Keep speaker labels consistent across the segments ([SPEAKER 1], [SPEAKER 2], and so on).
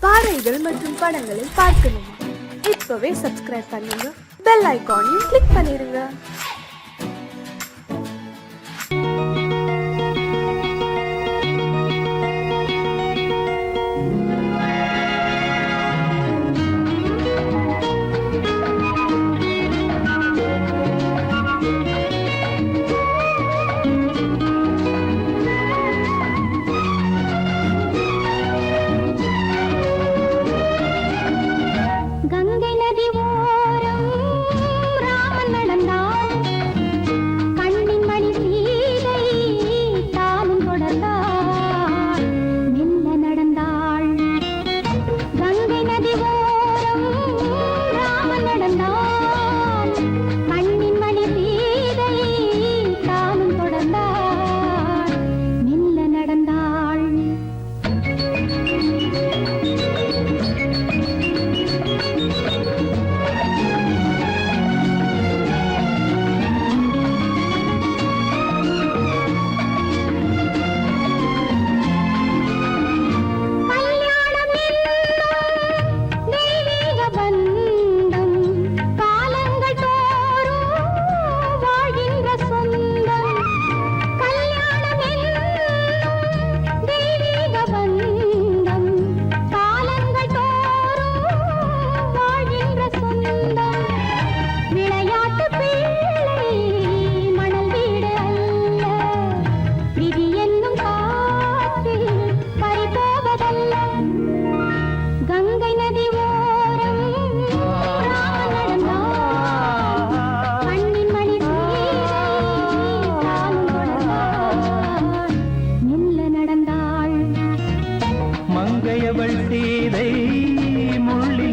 [SPEAKER 1] பாடல்கள் மற்றும் படங்களை பார்க்கணுமா? இப்பவே சப்ஸ்கிரைப் பண்ணுங்க, பெல் ஐகானையும் கிளிக் பண்ணிருங்க.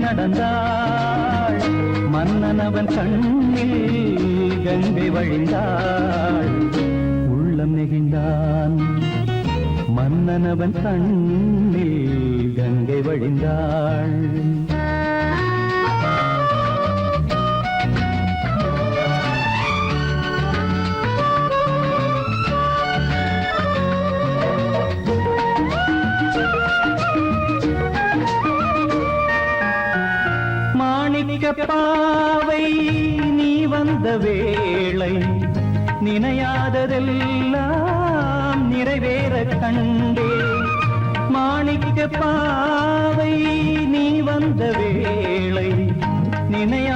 [SPEAKER 2] நடந்தாள் மன்னனவன் கண்ணில் கங்கை வழிந்தாள். உள்ளம் நெகிழ்ந்தான் மன்னனவன் கண்ணில் கங்கை வழிந்தாள். பாவை நீ வந்த வேளை நினையாததெல்லாம் நிறைவேற கண்டே. மாணிக்க பாவை நீ வந்த வேளை நினையாததெல்லாம்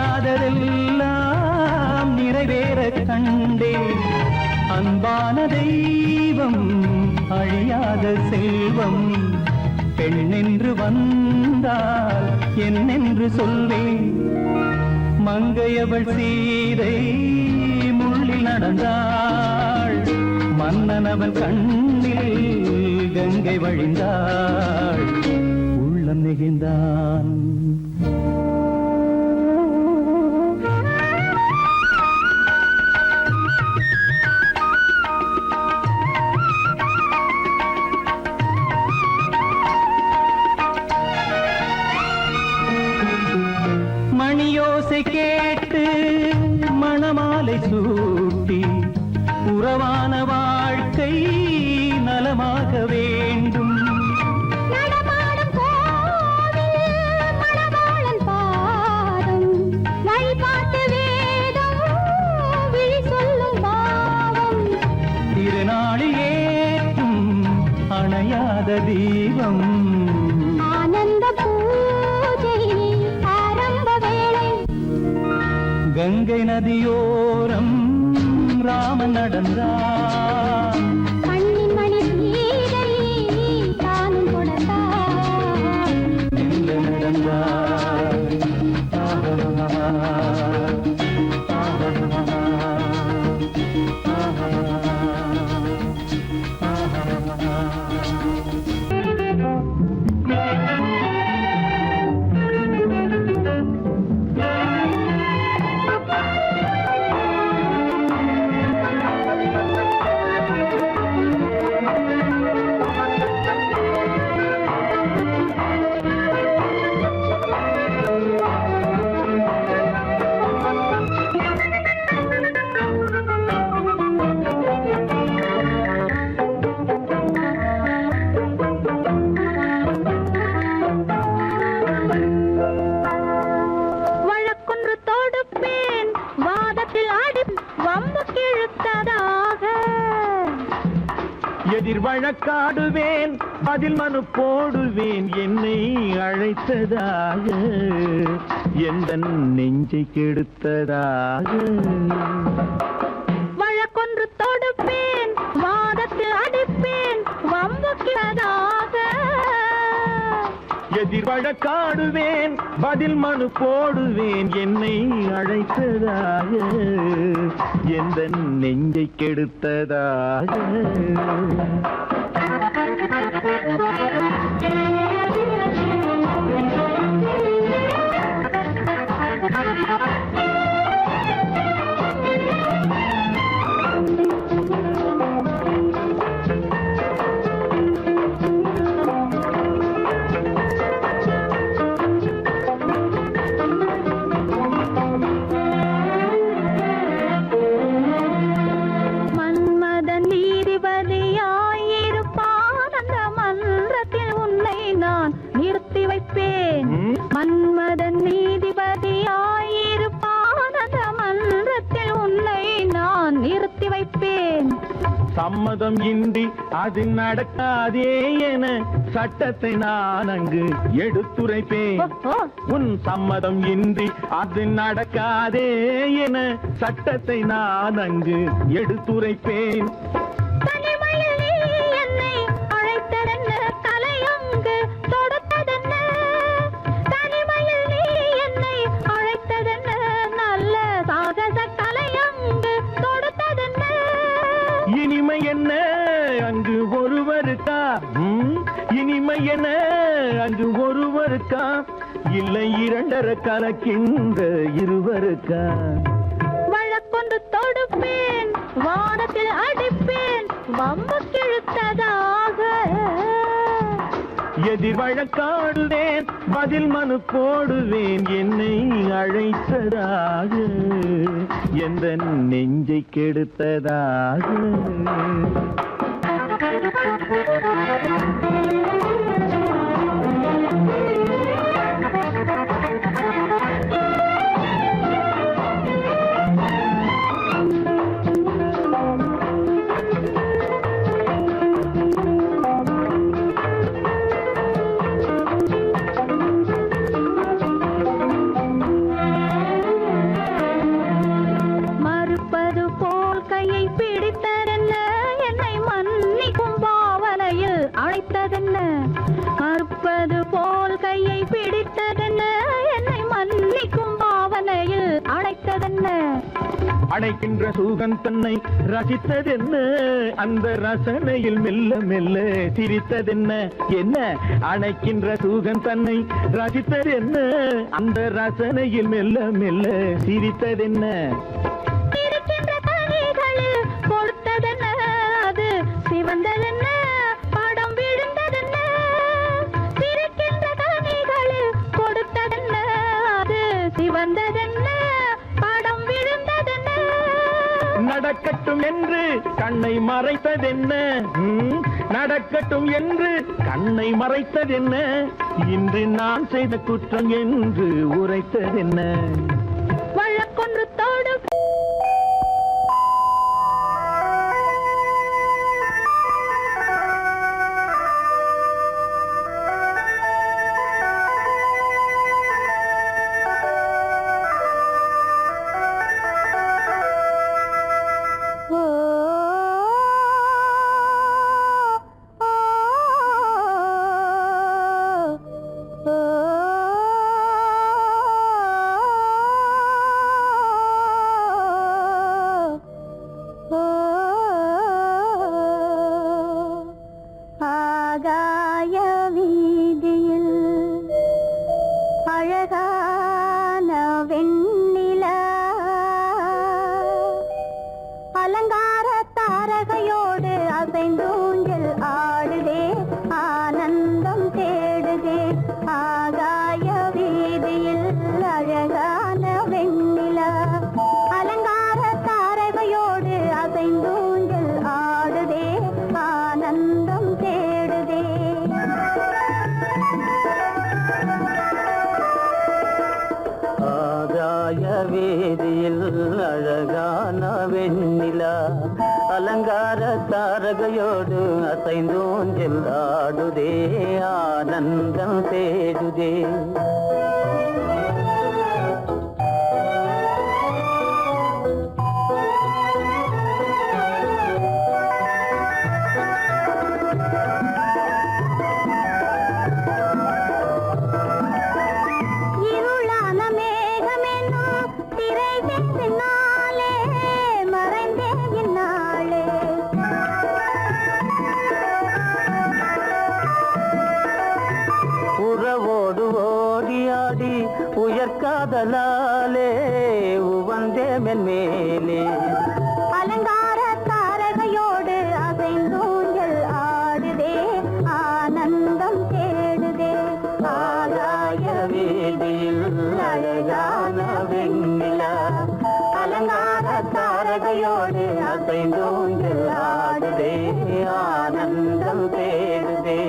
[SPEAKER 2] நிறைவேற கண்டே. அன்பான தெய்வம் அழியாத செல்வம் பெண்ணென்று வந்தால் என்னென்று சொல்வேன். மங்கையவள் சீதை முள்ளில் நடந்தாள் மன்னனவன் கண்ணில் கங்கை வழிந்தாள். உள்ளம் நெகிழ்ந்தான் மணியோசை கேட்டு மணமாலை சூட்டி உறவான வாழ்க்கை நலமாக வேண்டும்.
[SPEAKER 3] நடமாடும் கோவில் மணவாளன் பாதம் வழிபாட்டு வேதம் விழி சொல்லும் பாவம்.
[SPEAKER 2] திருநாளில் ஏற்றும் அணையாத தீபம்
[SPEAKER 3] ஆனந்த பூஜை ஆரம்ப வேளை.
[SPEAKER 2] கங்கை நதியோரம் ராமன் நடந்தான்
[SPEAKER 3] கண்ணின் மணி சீதை தானும் கொடுத்தான்.
[SPEAKER 2] நடந்தான் எதிர் வழக்காடுவேன் பதில் மனு போடுவேன் என்னை அழைத்ததாக எந்த நெஞ்சை கெடுத்ததாக
[SPEAKER 3] வழக்கொன்று தொடுப்பேன் வாதத்தில் அடிப்பேன் வம்புக்கிறதாக
[SPEAKER 2] எதிர் வழக்காடுவேன் பதில் மனு போடுவேன் என்னை அழைத்ததாக எந்த நெஞ்சை கெடுத்ததாக
[SPEAKER 3] மன்மதன் நீதிபதியாயிருப்பான் அந்த மன்றத்தில் உன்னை நான் நிறுத்தி வைப்பேன் மன்மதன் நீதிபதியாயிருப்பான் அந்த மன்றத்தில் உன்னை நான் நிறுத்தி வைப்பேன்
[SPEAKER 2] சம்மதம் இன்றி அது நடக்காதே என சட்டத்தை நான் அங்கு எடுத்துரைப்பேன் உன் சம்மதம் இன்றி அது நடக்காதே என சட்டத்தை நான் அங்கு எடுத்துரைப்பேன்
[SPEAKER 3] தனிமையில் நீ என்னை அழைத்ததென்ன தலையங்கு தொடுத்ததென்ன தனிமையில் நீ என்னை அழைத்ததென்ன நல்ல சாகச தலையங்கு தொடுத்ததென்ன
[SPEAKER 2] இனிமை என்ன அங்கு ஒருவருக்கா இனிமை என்ன அங்கு ஒருவருக்கா இல்லை இரண்டரை கலக்கின்ற இருவருக்கா
[SPEAKER 3] வழக்கொன்று தொடுப்பேன் வானத்தில் அடிப்பேன் வம்பு கிழுத்ததாக
[SPEAKER 2] எதிர் வழக்காடுவேன் பதில் மனு போடுவேன் என்னை அழைத்ததாக எந்த நெஞ்சை கெடுத்ததாக
[SPEAKER 3] மறுப்பது போல் கையை பிடித்ததென்ன என்னை மன்னிக்கும் பாவனையில் அழைத்ததென்ன மறுப்பது போல் கையை பிடித்ததென்ன என்னை மன்னிக்கும் பாவனையில் அழைத்ததென்ன
[SPEAKER 2] அடைக்கின்ற சுகம் தன்னை ரசித்ததென்ன அந்த ரசனையில் மெல்ல மெல்ல சிரித்ததென்ன என்ன அணைக்கின்ற சுகம் தன்னை ரசித்ததென்ன அந்த ரசனையில் மெல்ல மெல்ல சிரித்ததென்ன
[SPEAKER 3] இருக்கின்ற கனிகளில் கொடுத்ததென்ன அது சிவந்ததென்ன படம் விழுந்ததென்ன இருக்கின்ற கனிகளில் கொடுத்ததென்ன அது சிவந்ததென்ன படம் விழுந்ததென்ன
[SPEAKER 2] நடக்கட்டும் என்று கண்ணை மறைத்ததென்ன நடக்கட்டும் என்று கண்ணை மறைத்ததென்ன இன்று நான் செய்த குற்றம் என்று உரைத்ததென்ன
[SPEAKER 3] வழக்கொன்று தொடு
[SPEAKER 4] அசைந்தோஞ்சல் ஆடுதே ஆனந்தம் தேடுதே உறவோடு ஓடியாடி உயர்காதலாலே உவந்தே மென்மேலே
[SPEAKER 3] அலங்கார தாரகையோடு அசைந்தூஞ்சல் ஆடுதே ஆனந்தம் தேடுதே
[SPEAKER 4] ஆகாய வீதியில் அழகான வெண்ணிலா அலங்கார தாரகையோடு அசைந்தூஞ்சல் ஆடுதே ஆனந்தம் தேடுதே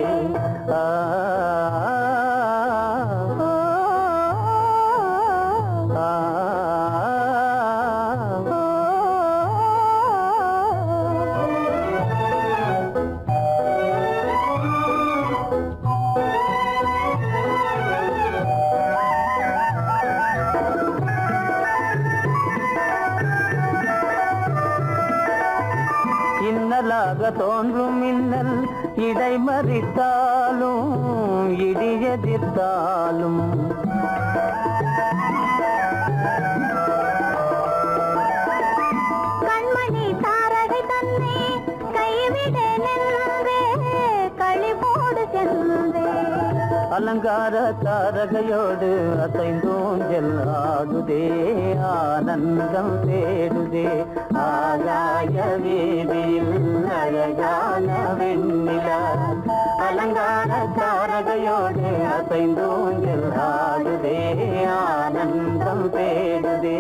[SPEAKER 4] இன்னலாக தோன்றும் மின்னல் இடைமறித்தாலும் இடியெதிர்த்தாலும்
[SPEAKER 3] கண்மணி தாரகை தன்னை கைவிட நின்றே களிபோடு சென்றே
[SPEAKER 4] அலங்கார தாரகையோடு அசைந்தோஞ்சல் ஆடுதே ஆனந்தம் தேடுதே ஆகாய வீதியில் அழகான வெண்ணிலா அலங்கார தாரகையோடு அசைந்தோஞ்சல் ஆடுதே ஆனந்தம் தேடுதே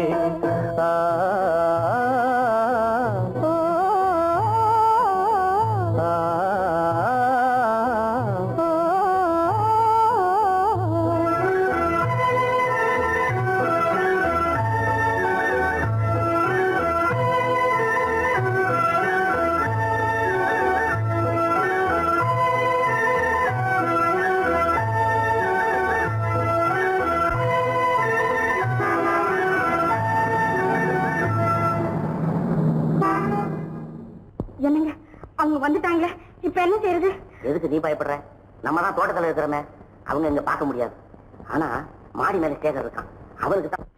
[SPEAKER 3] என்னங்க அவங்க வந்துட்டாங்களே இப்ப என்ன செய்யறது?
[SPEAKER 4] எதுக்கு நீ பயப்படுற? நம்ம தான் தோட்டத்தில் இருக்கிறோமே, அவங்க இங்க பார்க்க முடியாது. ஆனா மாடி மேல ஸ்டேஜர் இருக்கான், அவனுக்கு தான்.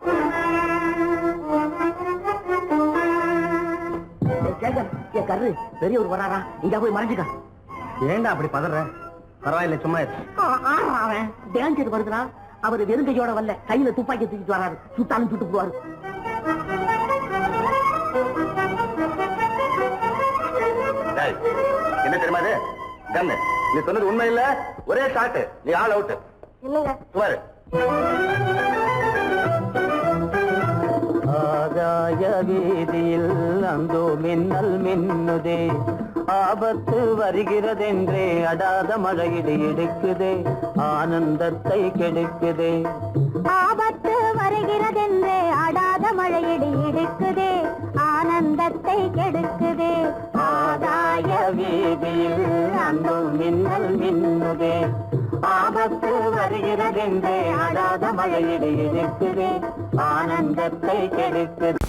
[SPEAKER 4] கரு பெரியவர் வராரா, இங்க போய் மறைஞ்சுக்க. ஏண்டா அப்படி பதற? பரவாயில்ல, சும்மா அவன் டேஞ்சர் வருதுனா. அவர் வெறுங்கையோட வரல, கையில துப்பாக்கி தூக்கிட்டு வராரு. சுட்டாலும் சுட்டு போவாரு. என்ன தெரியுமா இது? கண்ணு, நீ சொன்னது உண்மை இல்ல, ஒரே ஷாட், நீ ஆல் அவுட்.
[SPEAKER 3] இல்லங்க
[SPEAKER 4] சுமாரு. ஆகாய வீதியில் அந்தோ மின்னல் மின்னுதே, ஆபத்து வருகிறதென்றே அடாத மழையிடு எடுக்குதே, ஆனந்தத்தை கெடுக்குதே.
[SPEAKER 3] ஆபத்து வருகிறதென்றே அடாத மழையிடி இடுக்குதே, ஆனந்தத்தை கெடுக்குதே.
[SPEAKER 4] ஆகாய வீதியில் அந்தோ மின்னல் மின்னுதே, ஆபத்து வருகிறதென்றே அடாத மழையிடு எடுக்குதே, ஆனந்தத்தை கெடுக்குதே.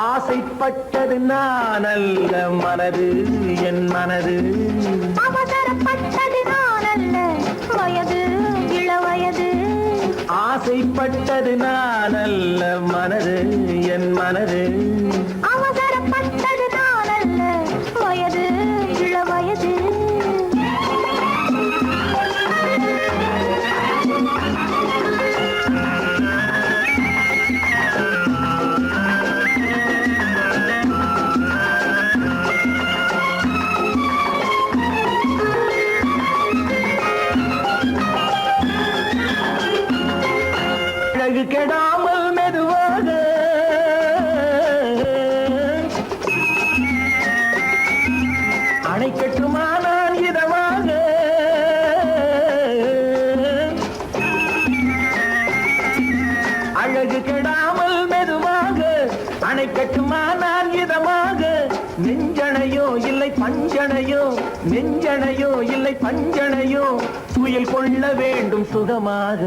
[SPEAKER 4] ஆசைப்பட்டது நான் அல்ல மனது, என் மனது.
[SPEAKER 3] அவசரப்பட்டது நான் அல்ல வயது, இளவயது.
[SPEAKER 4] ஆசைப்பட்டது நான் அல்ல மனது, என் மனது.
[SPEAKER 3] அவசரப்பட்டது நான் அல்ல வயது, இளவயது.
[SPEAKER 4] கெடாமல் மெதுவாக
[SPEAKER 2] நெஞ்சணையோ இல்லை பஞ்சணையோ துயில் கொள்ள வேண்டும் சுகமாக.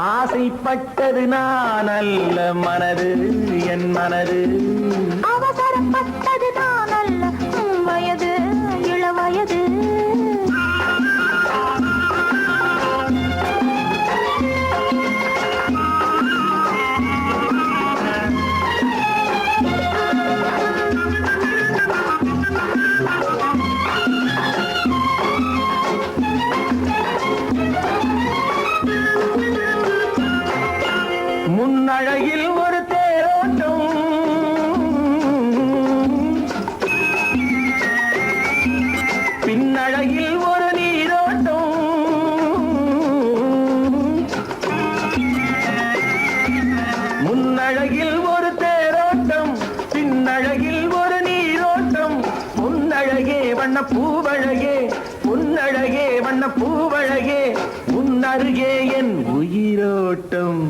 [SPEAKER 2] ஆசைப்பட்டது நான் அல்ல மனது என் மனது,
[SPEAKER 3] அவசரப்பட்டது நான் அல்ல வயது இளவயது.
[SPEAKER 2] முன்னழகில் ஒரு தேரோட்டம், பின்னழகில் ஒரு நீரோட்டம், முன்னழகில் ஒரு தேரோட்டம், பின்னழகில் ஒரு நீரோட்டம், முன்னழகே வண்ண பூவழகே, முன்னழகே வண்ண பூவழகே, முன்னருகே என் உயிரோட்டம்.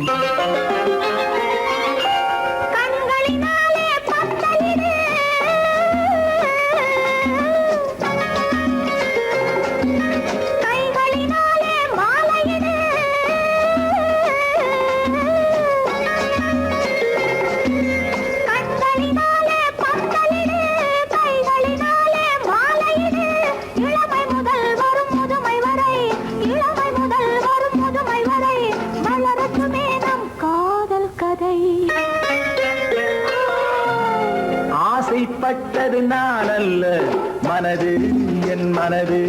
[SPEAKER 2] ஆசைப்பட்டது நான் அல்ல மனது என் மனது,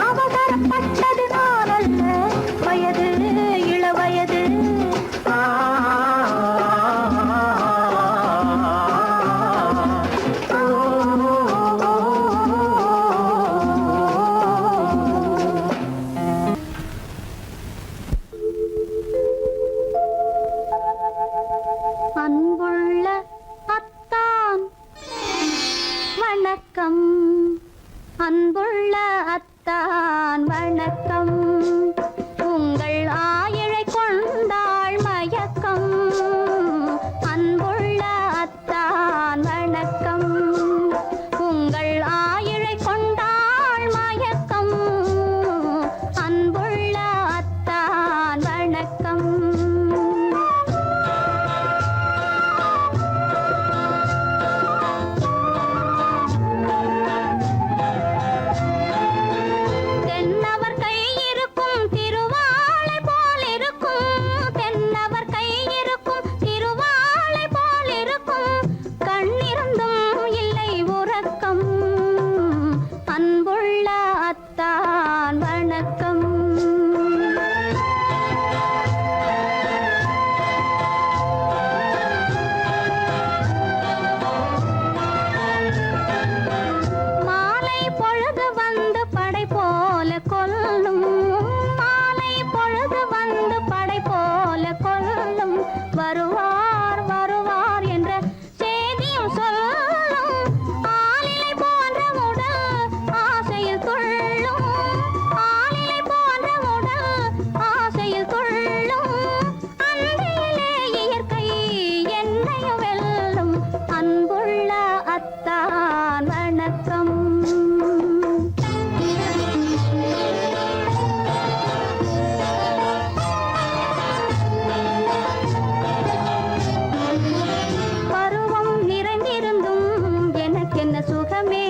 [SPEAKER 3] அவசரப்பட்டது நான் அல்ல வயது இளவயது. அன்புள்ள அத்தான் வணக்கம், அன்புள்ள அத்தான் வணக்கம், உங்கள் ஆயிழை கொண்டாள் மயக்கம், அன்புள்ள அத்தான் வணக்கம், உங்கள் ஆயிழை கொண்டாள் மயக்கம், அன்புள்ள அத்தான் வணக்கம். தென்னவர் கை இருக்கும் திருவாளை போல் இருக்கும், தென்னவர் கை இருக்கும் திருவாளை போல் இருக்கும், கண்ணிருந்தும் இல்லை உறக்கம், அன்புள்ள அத்தான் வணக்கம். மாலை பொழுது வந்து படை போல கொல்லும், மாலை பொழுது வந்து படை போல கொல்லும், வருவார் வருவார் என்ற செய்தியும் சொல்லும், ஆலிலை போன்ற உடல் ஆசையில் துள்ளும், ஆலிலை போன்ற உடல் ஆசையில் துள்ளும், அன்பிலே இயற்கை என்னையும் வெல்லும், அன்புள்ள அத்தான் வணக்கம். பருவம் நிறைந்திருந்தும் எனக்கென்ன சுகமே,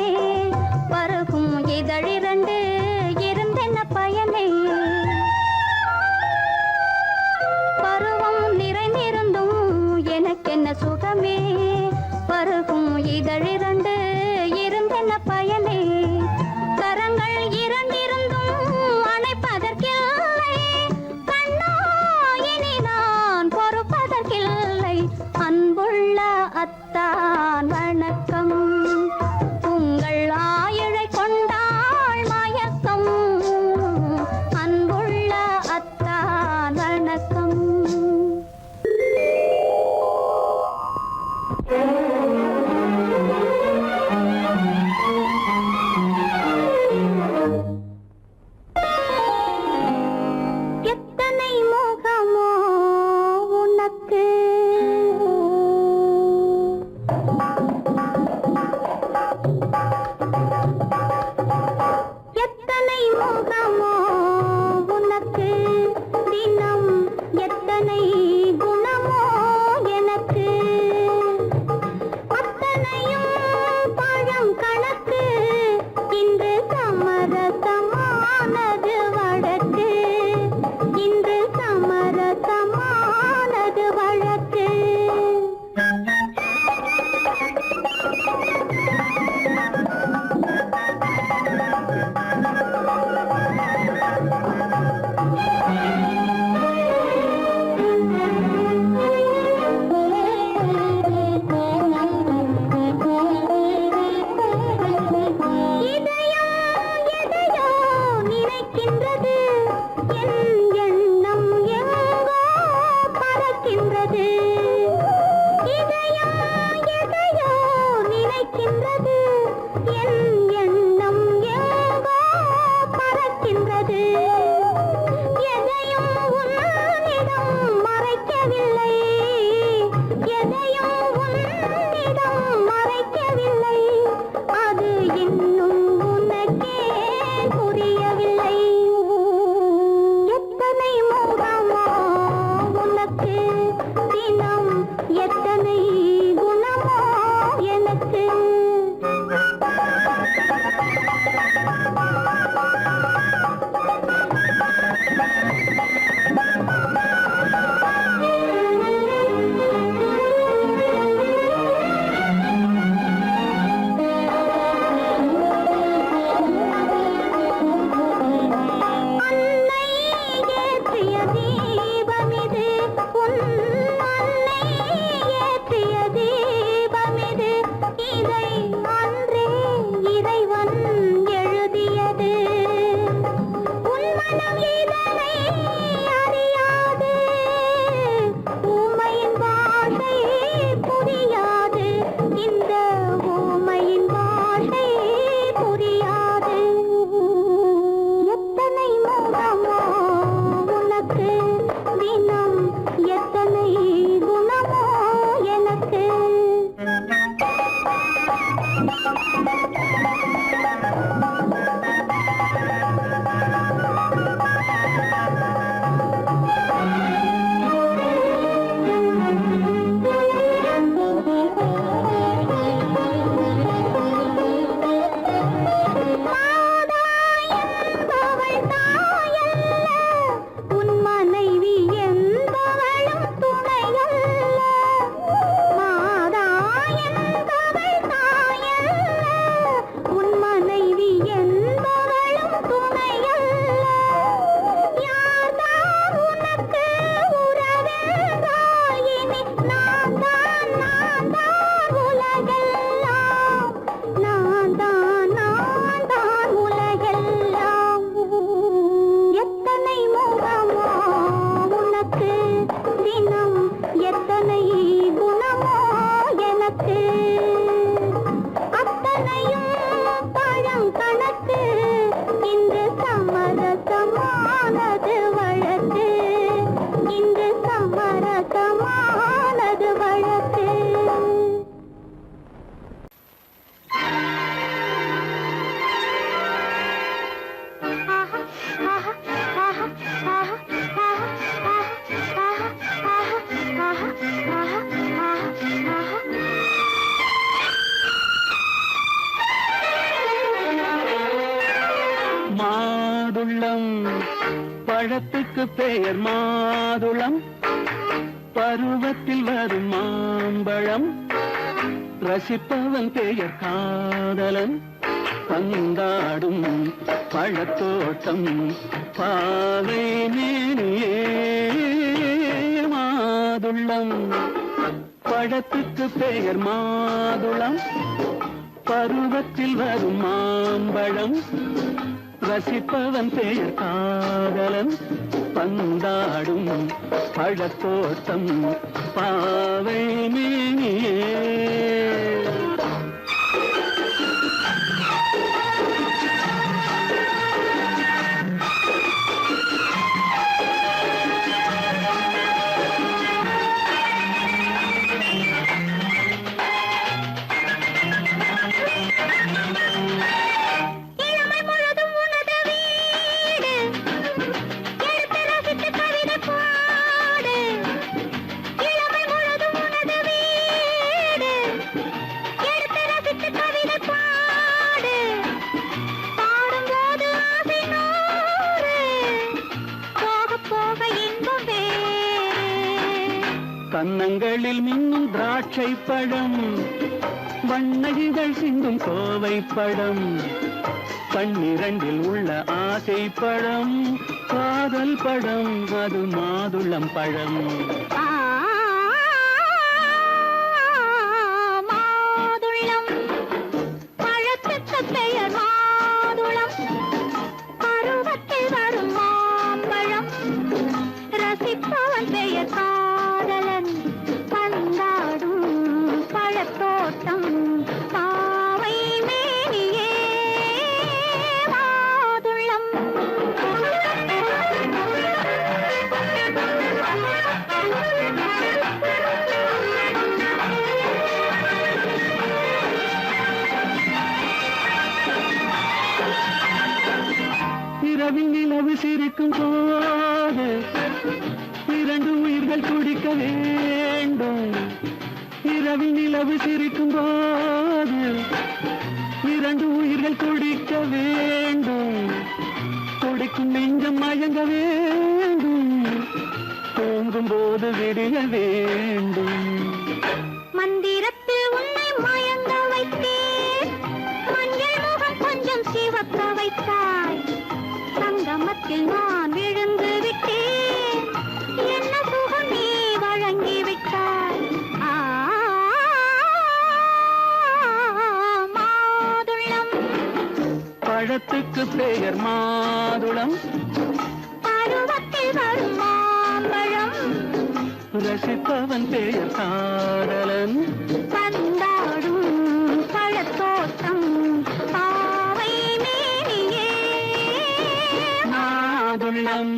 [SPEAKER 3] பருகும் இதழிரண்டு இருந்தென்ன பயனே, பருவம் நிறைந்திருந்தும் எனக்கென்ன சுகமே, பருகும் இதழிரண்டு இருந்தென்ன பயனே, கரங்கள் இரண்டிருந்தும் அணைப்பதற்கில்லை, கண்ணா இனி நான் பொறுப்பதற்கில்லை, அன்புள்ள அத்தான் கவிதை அன்றே இறைவன் எழுதியது. உன் மனம் இதனை அறியாது, ஊமையின் பாஷை புரியாது, இந்த ஊமையின் பாஷை புரியாது. எத்தனை முகமோ உனக்கு தினம், எத்தனை குணமோ எனக்கு. என்பவள் தாயல்ல, உன் மனைவி என்பவளும் துணையல்ல. மாதா என்பவள் தாயல்ல, உன் மனைவி என்பவளும் துணையல்ல. யார்தான் உனக்கு உறவென்றால் இனி நான் தான் உலகெல்லாம். நான் தான் உலகெல்லாம். எத்தனை முகமோ உனக்கு தினம், எத்தனை குணமோ எனக்கு. அத்தனையும் பழம் கணக்கு, இன்று சமரசமானது வழக்கு, இன்று சமரசமானது வழக்கு.
[SPEAKER 2] மாதுளம் பழத்துக்கு பெயர் மாதுளம், பருவத்தில் வரும் மாம்பழம், ரசிப்பவன் பெயர் காதலன், பந்தாடும் பழத்தோட்டம் பாவை மேனியே. மாதுளம் பழத்துக்கு பெயர் மாதுளம், பருவத்தில் வரும் மாம்பழம், ரசிப்பவன் பெயர் காதலன், பந்தாடும் பழத்தோட்டம் பாவை மேனியே.
[SPEAKER 3] இளமை முழுதும் உனது வீடு, எடுத்து ரசித்து கவிதை பாடு. இளமை முழுதும் உனது வீடு, எடுத்து ரசித்து கவிதை பாடு. பாடும்போது ஆசை நூறு, போக போக இன்பம் வேறு.
[SPEAKER 2] கன்னங்களில் மின்னும் திராட்சை பழம், வண்ணகிகள் சிந்தும் கோவை பழம், கண்ணிரண்டில் உள்ள ஆசை பழம், காதல் பழம், அது மாதுளம் பழம்.
[SPEAKER 3] மாதுளம் பழத்துக்கு பெயர் மாதுளம், பருவத்தில் வரும் மாம்பழம், ரசிப்பவன் பெயர் காதலன், பந்தாடும் பழத்தோட்டம் பாவை மேனியே. மாதுளம்
[SPEAKER 2] இரவில் நிலவு சிரிக்கும் போது இரண்டு உயிர்கள் துடிக்க வேண்டும். இரவில் நிலவு சிரிக்கும் போது இரண்டு உயிர்கள் துடிக்க வேண்டும். துடிக்கும் நெஞ்சம் மயங்க வேண்டும், தூங்கும் போது விடிய வேண்டும்.
[SPEAKER 3] மந்திரத்தில் உன்னை மயங்க வைத்தேன், மஞ்சள் முகம் கொஞ்சம் சிவக்க வைத்தாய். சங்கமத்தில் நான் விழுந்து விட்டேன், என்ன சுகம் நீ வழங்கி விட்டாய்.
[SPEAKER 2] பழத்துக்கு பெயர் மாதுளம்,
[SPEAKER 3] பருவத்தில் வரும் மாம்பழம்,
[SPEAKER 2] ரசிப்பவன் பெயர் காதலன்.
[SPEAKER 3] பந்தாடும் பழத்தோட்டம் பாவை மேனியே
[SPEAKER 2] மாதுளம்.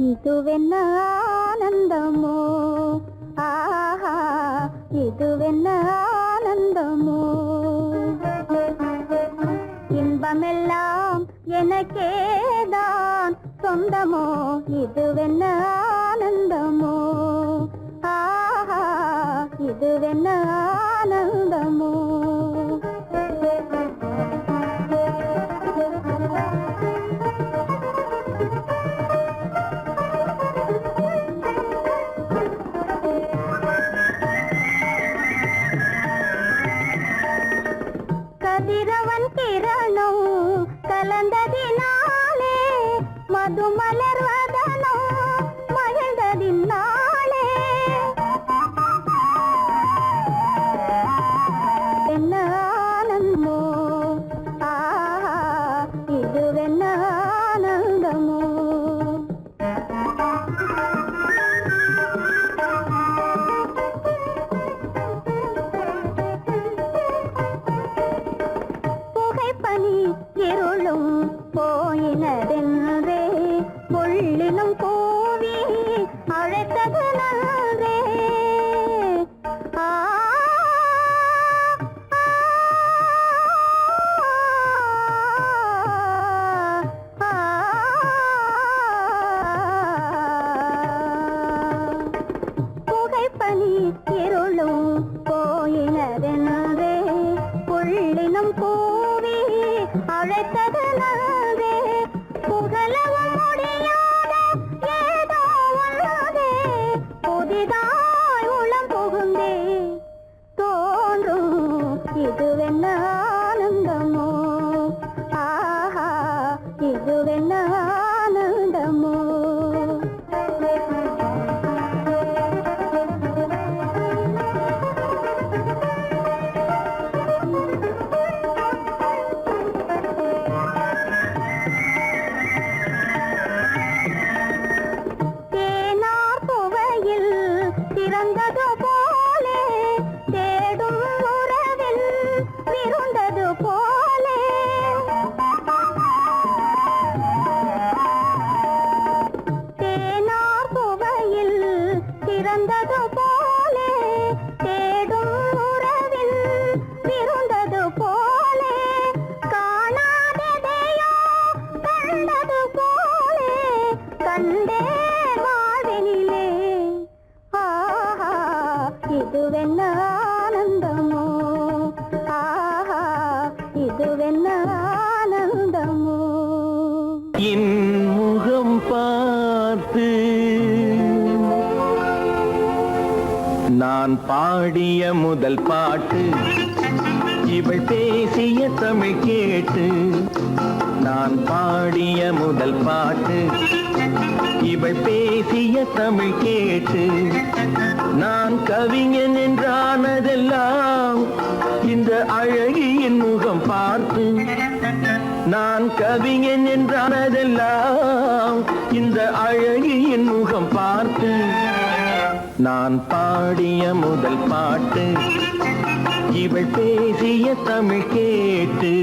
[SPEAKER 3] இதுவென்ன ஆனந்தமோ, ஆஹா இதுவென்ன ஆனந்தமோ, இன்பமெல்லாம் எனக்கேதான் சொந்தமோ, இதுவென்ன ஆனந்தமோ, ஆஹா இதுவென்ன ஆனந்தமோ. கதிரவன் கிரணம் கலந்ததினாலே, மது மலர்வதனோ மகிழ்ந்ததினாலே, என்ன ஆனந்தமோ, ஆஹா இதுவென்ன ஆனந்தமோ. புகைப்பனி இருளும் போயினதென்றே, புள்ளினும் கூவி அழைத்தது நன்றே. ஆ புகைப்பனி இருளும் போயினதென்றே, புள்ளினும் கூவி அழைத்தது நன்றே. புகழவும் முடியாத ஏதோ உள்ளதே, புதிதாய் உளம் புகுந்தே தோன்றும் இதுவென்ன ஆனந்தமோ, ஆஹா இதுவென்ன ஆனந்தமோ. தேனார் புவையில் திறந்தது போலே, தேடும் உறவில் விருந்தது போலே, தேனார் புவையில் திறந்தது போலே, தேடும் உறவில் விருந்தது போலே, காணாததையோ கண்டது போலே, கண்டே வாழ்வினிலே, ஆஹா இதுவென்ன ஆனந்தமோ, ஆஹா இதுவென்ன ஆனந்தமோ.
[SPEAKER 2] என் முகம் பார்த்து நான் பாடிய முதல் பாட்டு, இவள் பேசிய தமிழ் கேட்டு. நான் பாடிய முதல் பாட்டு, இவள் பேசிய தமிழ் கேட்டு. நான் கவிஞன் என்றானதெல்லாம் இந்த அழகியின் முகம் பார்த்து. நான் கவிஞன் என்றானதெல்லாம் இந்த அழகியின் முகம் பார்த்து. நான் பாடிய முதல் பாட்டு, இவள் பேசிய தமிழ் கேட்டு.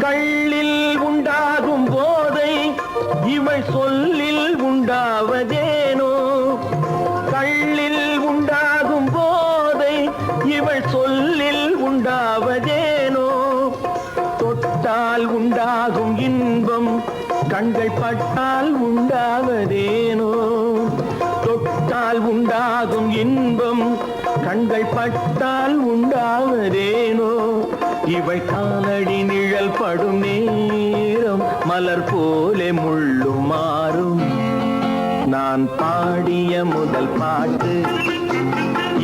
[SPEAKER 2] கள்ளில் உண்டாகும் போதை இவள் சொல்லில் உண்டாவதேனோ, கள்ளில் உண்டாகும் போதை இவள் சொல்லில் உண்டாவதேனோ. தொட்டால் உண்டாகும் இன்பம் கண்கள் பட்டால் உண்டாவதேனோ, தொட்டால் உண்டா ஆகும் இன்பம் கண்கள் பட்டால் உண்டாவதேனோ இவள் காலடி நிழல் படும் நேரம் மலர் போலே முள்ளும் மாறும் நான் பாடிய முதல் பாட்டு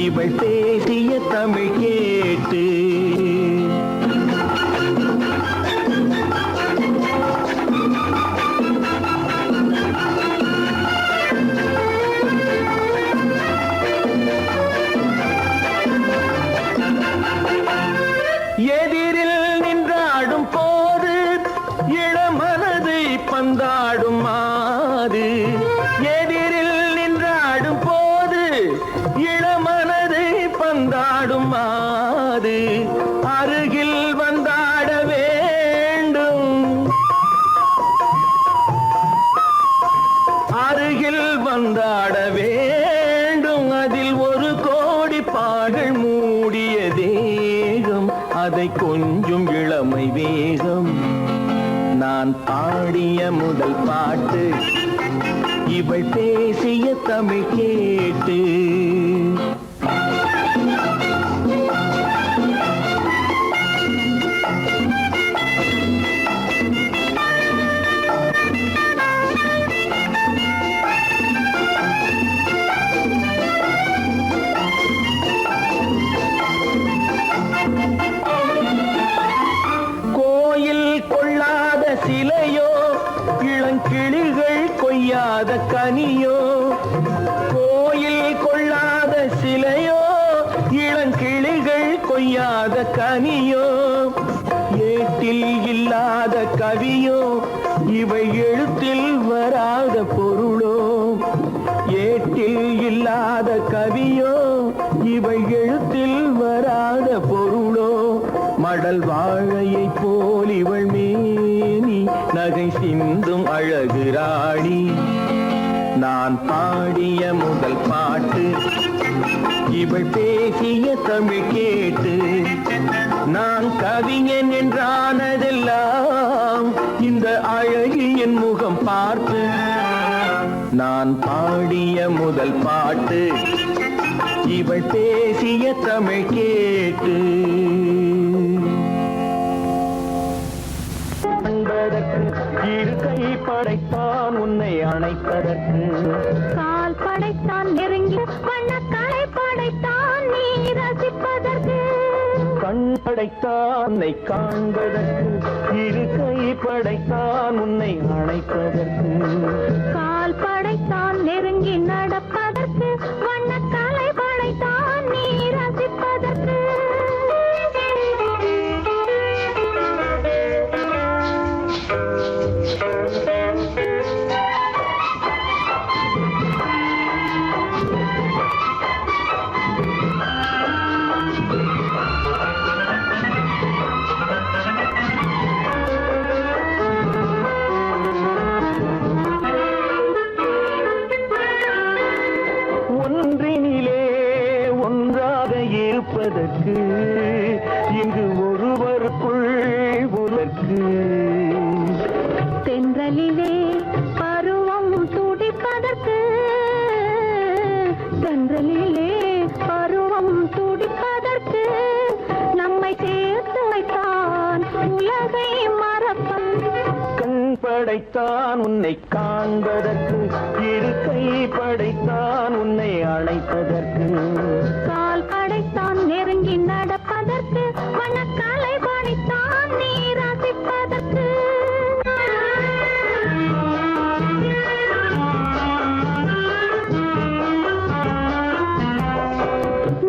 [SPEAKER 2] இவள் பேசிய தமிழ் கேட்டு எதிரில் நின்றாடும் போது இளமனதை பந்தாடும் மாது எதிரில் நின்றாடும் போது இளமனதை பந்தாடும் மாது அருகில் வந்தாட வேண்டும் அருகில் வந்தாட வேண்டும் அதில் ஒரு கோடி பாடல் மூடிய தேகம் அதை கொஞ்சம் இளமை வேகம் நான் பாடிய முதல் பாட்டு இவள் பேசிய தமிழ் கேட்டு சிலையோ இளங்கிளிகள் கொய்யாத கனியோ கோயில் கொள்ளாத சிலையோ இளங்கிளிகள் கொய்யாத கனியோ ஏட்டில் இல்லாத கவியோ இவை எழுத்தில் வராத பொருளோ ஏட்டில் இல்லாத கவியோ இவை எழுத்தில் வராத பொருளோ மடல் வாழையை போல் இவள் மேனி நகை சிந்தும் அழகு ராணி நான் பாடிய முதல் பாட்டு இவள் பேசிய தமிழ் கேட்டு நான் கவிஞன் என்றானதெல்லாம் இந்த அழகியின் முகம் பார்த்து நான் பாடிய முதல் பாட்டு இவள் பேசிய தமிழ் கேட்டு இரு கை படைத்தான் உன்னை அணைப்பதற்கு
[SPEAKER 3] கால் படைத்தான் நெருங்கி வண்ணக்காலை படைத்தான் நீ ரசிப்பதற்கு
[SPEAKER 2] கண் படைத்தான் உன்னை காண்பதற்கு இரு கை படைத்தான் உன்னை அணைப்பதற்கு
[SPEAKER 3] கால் படைத்தான் நெருங்கி நடப்பதற்கு வண்ணக்காலை படைத்தான் நீ ரசிப்பதற்கு
[SPEAKER 2] இருப்பதற்கு இங்கு ஒருவருக்குள் ஒருவருக்கு
[SPEAKER 3] தென்றலிலே பருவம் துடிப்பதற்கு தென்றலிலே பருவம் துடிப்பதற்கு நம்மை சேர்த்து வைத்தான் உலகை மறப்பன்
[SPEAKER 2] கண் படைத்தான் உன்னை காண்பதற்கு இரு கை படைத்தான் உன்னை அழைப்பதற்கு
[SPEAKER 3] கால் படைத்தான் நெருங்கி நடப்பதற்கு வண்ணக்காலை படைத்தான் நீ ரசிப்பதற்கு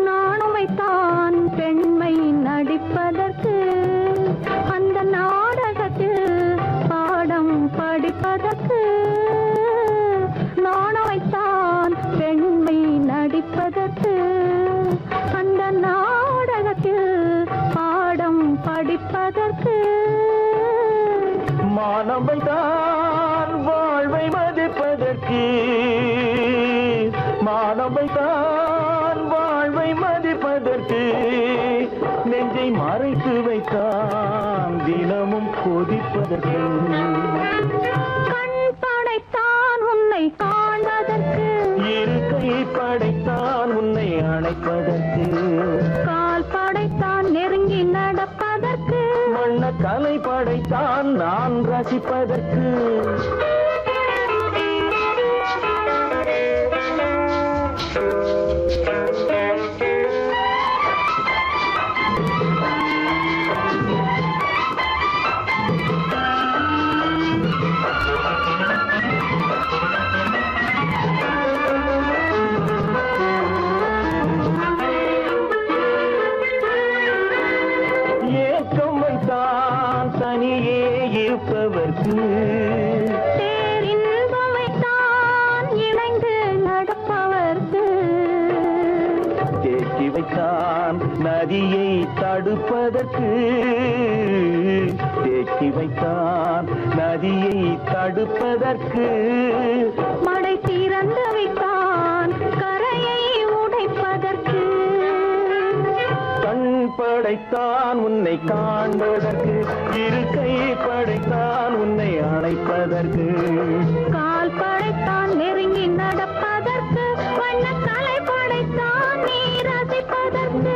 [SPEAKER 3] நானும் வைத்தான் பெண்மை நடிப்பதற்கு அந்த நாடகத்தில் பாடம் படிப்பதற்கு நானும் வைத்தான் பெண்மை நடிப்பதற்கு அந்த நாடகத்தில் பாடம் படிப்பதற்கு
[SPEAKER 2] மானவைதான் வாழ்வை மதிப்பதற்கு மானவைதான் வாழ்வை மதிப்பதற்கு நெஞ்சை மறைத்து வைத்தான் தினமும் கொதிப்பதற்கு
[SPEAKER 3] கண் படைத்தான் உன்னை காண்பதற்கு
[SPEAKER 2] இரு கை படைத்தான் ரசிப்பதற்கு
[SPEAKER 3] கால் படைத்தான் நெருங்கி நடப்பதற்கு
[SPEAKER 2] வண்ண கலை படைத்தான் நான் ரசிப்பதற்கு ஏக்கம் வைத்தான் தனியே இருப்பவர்க்கு
[SPEAKER 3] பேரின்பம் வைத்தான் இணைந்து நடப்பவர்க்கு
[SPEAKER 2] தேக்கி வைத்தான் நதியை தடுப்பதற்கு தேக்கி வைத்தான் நதியை தடுப்பதற்கு
[SPEAKER 3] மடை திறந்து வைத்தான் கரையை உடைப்பதற்கு
[SPEAKER 2] கண் படைத்தான் உன்னை காண்பதற்கு இரு கை படைத்தான் உன்னை அணைப்பதற்கு
[SPEAKER 3] கால் படைத்தான் நெருங்கி நடப்பதற்கு வண்ண கலை படைத்தான் நீ ரசிப்பதற்கு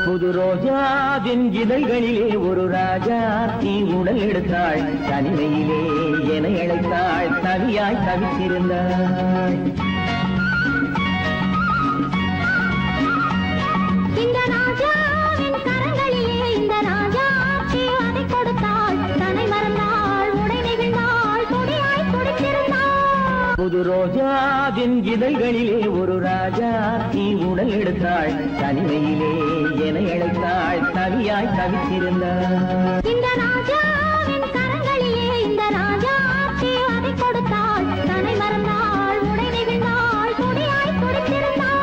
[SPEAKER 2] புது ரோஜாவின் இதழ்களிலே ஒரு ராஜா தீ உடல் எடுத்தாள் தனிமையிலே என அழைத்தாள் தவியாய் தவித்திருந்தாள்
[SPEAKER 3] இந்த ராஜாவின் கரங்களிலே இந்த ராஜா அதை கொடுத்தாள் தன்னை மறந்தாள் உடை நெகிழ்ந்தாள் கொடியாய் கொடுத்திருந்தாள்
[SPEAKER 2] புது ரோஜாவின் இதழ்களிலே ஒரு ராஜா தீ உடல் எடுத்தாள் தனிமையிலே என அழைத்தாள் தவியாய் தவித்திருந்தாள்
[SPEAKER 3] இந்த ராஜாவின் கரங்களிலே இந்த ராஜா அதை கொடுத்தாள் தன்னை மறந்தாள் உடை நெகிழ்ந்தாள் கொடியாய் கொடுத்திருந்தாள்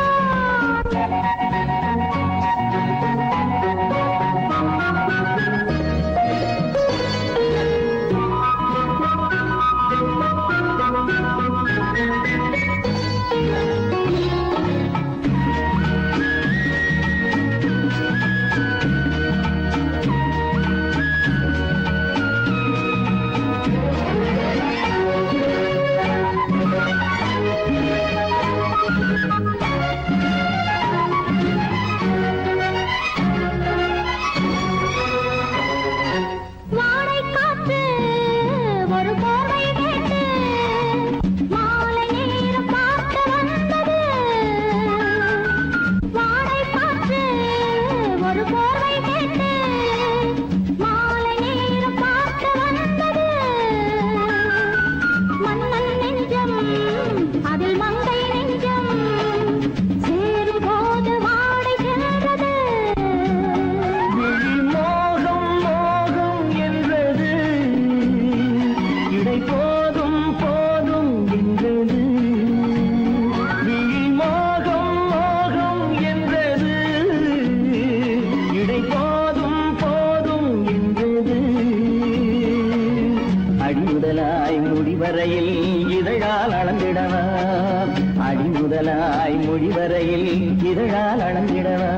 [SPEAKER 2] முதலாய் மொழிவரையில் இதழால் அளந்திடவா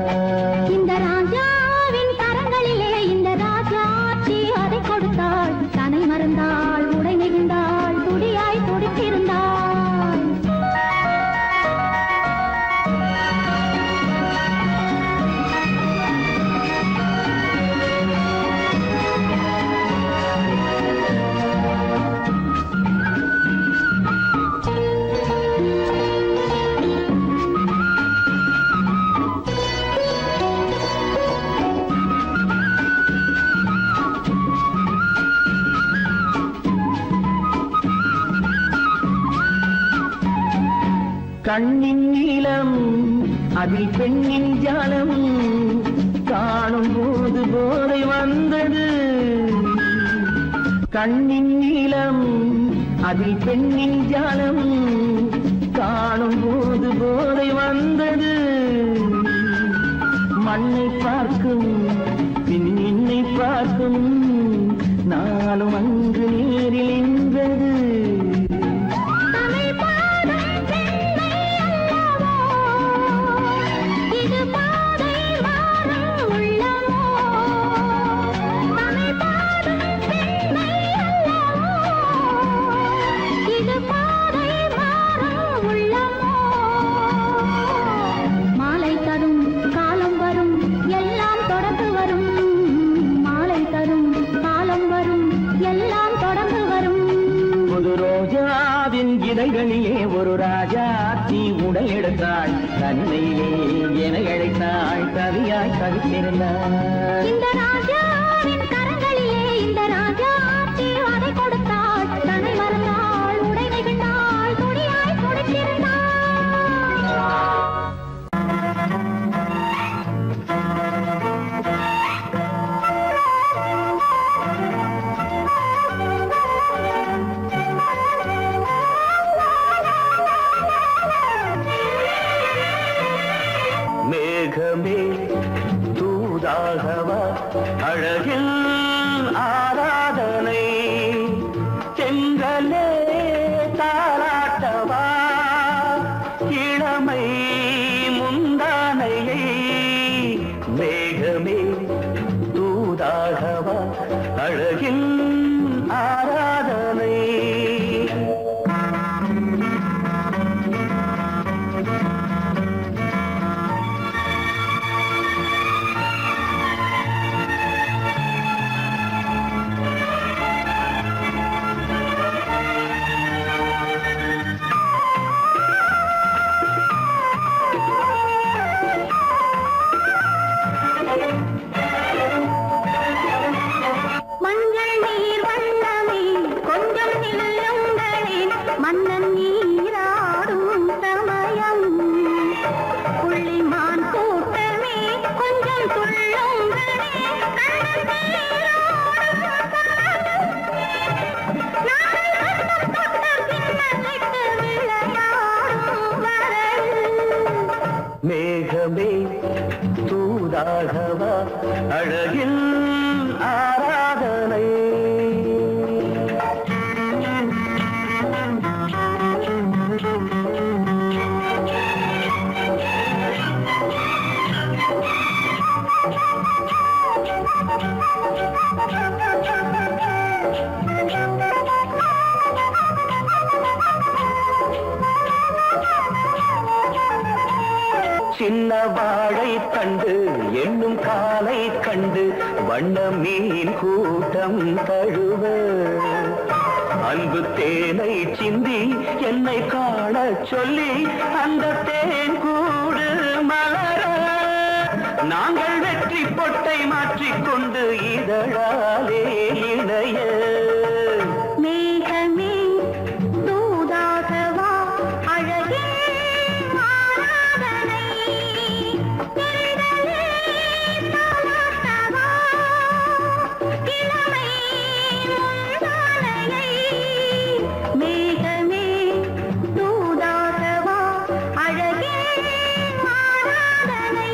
[SPEAKER 3] இந்த ராஜாவின் கரங்களிலே இந்த ராஜாச்சி அதை கொடுத்தாள் தன்னை மறந்தாள் உடை நெகிழ்ந்தாள் துடியாய் துடித்திருந்தாள்
[SPEAKER 2] கண்ணின் நீளம் அதில் பெண்ணின் ஜாலம் காணும் போது போதை வந்தது. கண்ணின் நீளம் அதில் பெண்ணின் ஜாலம் காணும் போது போதை வந்தது. மண்ணை பார்க்கும் பின் என்னை பார்க்கும் நாளும் அங்கு நேரில் நின்றது. இடைகளிலே ஒரு ராஜாத்தி உடல் எடுத்தாள். தன்னையிலே என அழைத்தாள். கவியாய் கவித்திருந்தாள்.
[SPEAKER 3] இந்த ராஜாவின் கரங்களிலே இந்த ராஜாத்தி அதை கொடுத்தாள். தன்னை மறந்தாள், உடை நெகிழ்ந்தாள், துணியாய் துடித்திருந்தாள்.
[SPEAKER 2] மேகமே தூதாகவா அழகில் ஆராதனை. செங்கலே தாராட்டவா இளமை முந்தானையை. மேகமே தூதாகவா அழகில் ஆராதனை.
[SPEAKER 3] மஞ்சள் நீர் வண்ணமே கொஞ்சம் நில்லுங்களேன். மன்னன் நீராடும் சமயம். புள்ளிமான் கூட்டமே கொஞ்சம் துள்ளுங்களே. கண்ணன் நீராடும்
[SPEAKER 2] மேகமே தூதாகவா அழகில் ஆராதனை. சின்ன வாழை தண்டு என்னும் காலை கண்டு வண்ண மீன் கூட்டம் தழுவ. அன்பு தேனை சிந்தி என்னை காண சொல்லி அந்த தேன் கூடு மலர. நாங்கள் வெற்றி பொட்டை மாற்றிக்கொண்டு இதழாலே இணைய.
[SPEAKER 3] மேகமே தூதாகவா அழகே ஆராதனை. தென்றலே தாலாட்டவா இளமை முந்தானையை. மேகமே தூதாகவா அழகே ஆராதனை.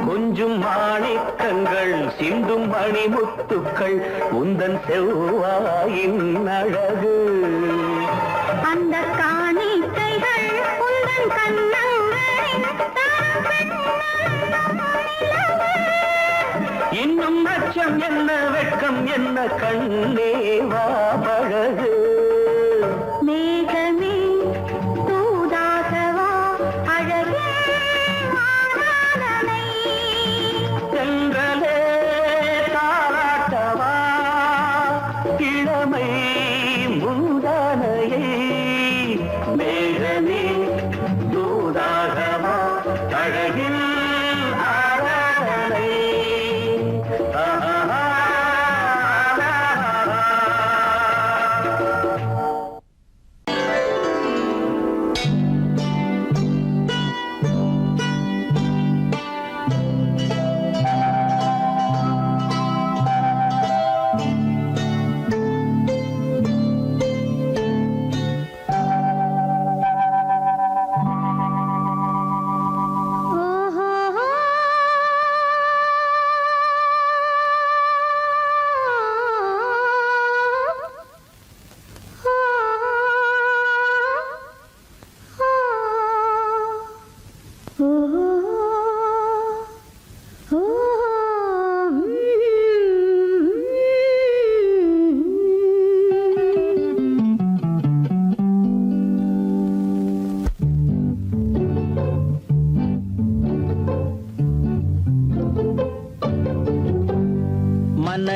[SPEAKER 2] கொஞ்சம் மாணிக்கங்கள் சிந்தும் மணிமுத்துக்கள் உந்தன் செவ்வாயின் அழகு.
[SPEAKER 3] அந்த காணிக்கைகள் உந்தன் கண்ணங்களின்
[SPEAKER 2] இன்னும் அச்சம் என்ன வெட்கம் என்ன கண்ணே வா பழகு.
[SPEAKER 3] மேகமே தூதாக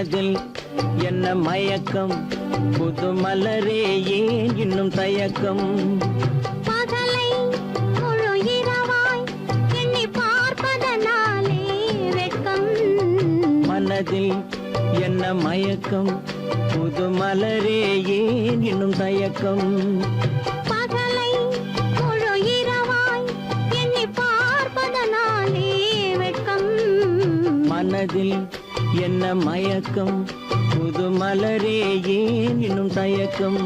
[SPEAKER 2] மனதில் என்ன மயக்கம் புது மலரே ஏன் இன்னும் தயக்கம்
[SPEAKER 3] பகலை முழு இரவாய் எண்ணி பார்ப்பதனாலே வெட்கம்
[SPEAKER 2] மனதில் என்ன மயக்கம் புது மலரே ஏன் இன்னும் தயக்கம்
[SPEAKER 3] பகலை முழு இரவாய் எண்ணி பார்ப்பதனாலே வெட்கம்
[SPEAKER 2] மனதில் என்ன மயக்கம் புது மலரே ஏன் இன்னும் தயக்கம்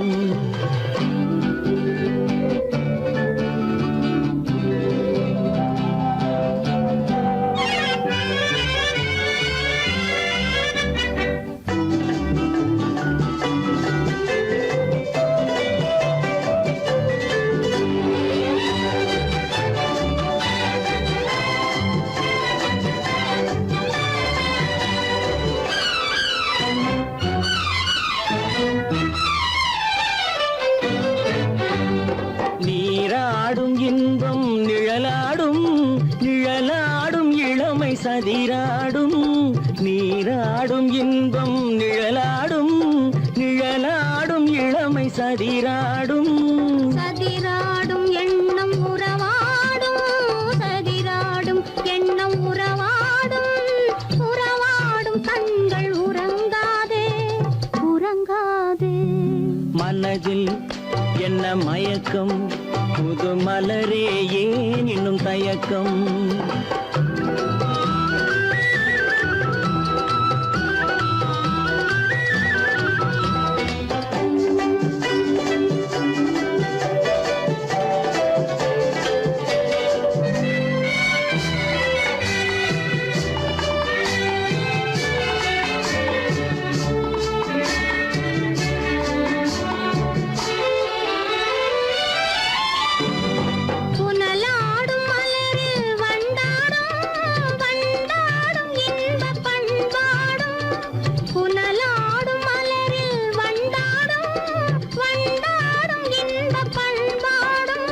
[SPEAKER 2] நீராடும் இன்பம் நிழலாடும் நிழலாடும் இளமை சதிராடும் நீராடும் இன்பம் நிழலாடும் நிழலாடும் இளமை சதிராடும்
[SPEAKER 3] சதிராடும் எண்ணம் உறவாடும் சதிராடும் எண்ணம் உறவாடும் உறவாடும் கண்கள் உறங்காதே உறங்காதே
[SPEAKER 2] மனதில் என்ன மயக்கம் புது மலரே ஏன் இன்னும் தயக்கம்
[SPEAKER 3] புனலாடும் மலரில் வண்டாடும் வண்டாடும் இன்பப் பண்பாடும் புனலாடும் மலரில் வண்டாடும் வண்டாடும் இன்பப் பண்பாடும்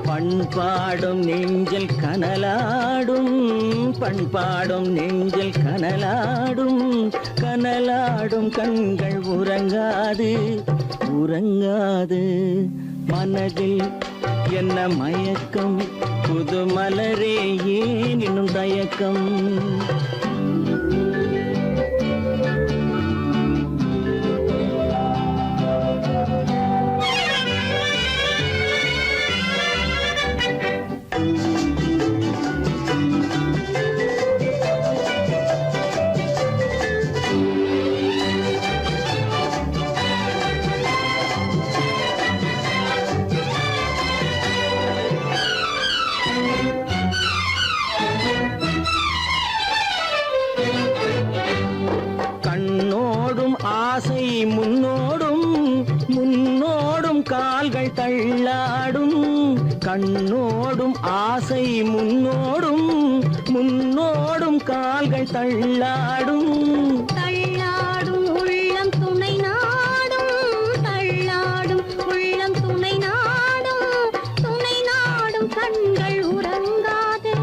[SPEAKER 2] பண்பாடும் நெஞ்சில் கனலாடும் பண்பாடும் நெஞ்சில் கனலாடும் கனலாடும் கண்கள் உறங்காது உறங்காது மனதில் என்ன மயக்கம் புது மலரே ஏன் இன்னும் தயக்கம் கண்ணோடும் ஆசை முன்னோடும் முன்னோடும் கால்கள் தள்ளாடும் கண்ணோடும் ஆசை முன்னோடும் முன்னோடும் கால்கள் தள்ளாடும்
[SPEAKER 3] தள்ளாடும் உள்ளம் துணை நாடும் தள்ளாடும் உள்ளம் துணை நாடும் கண்கள் உறங்காதே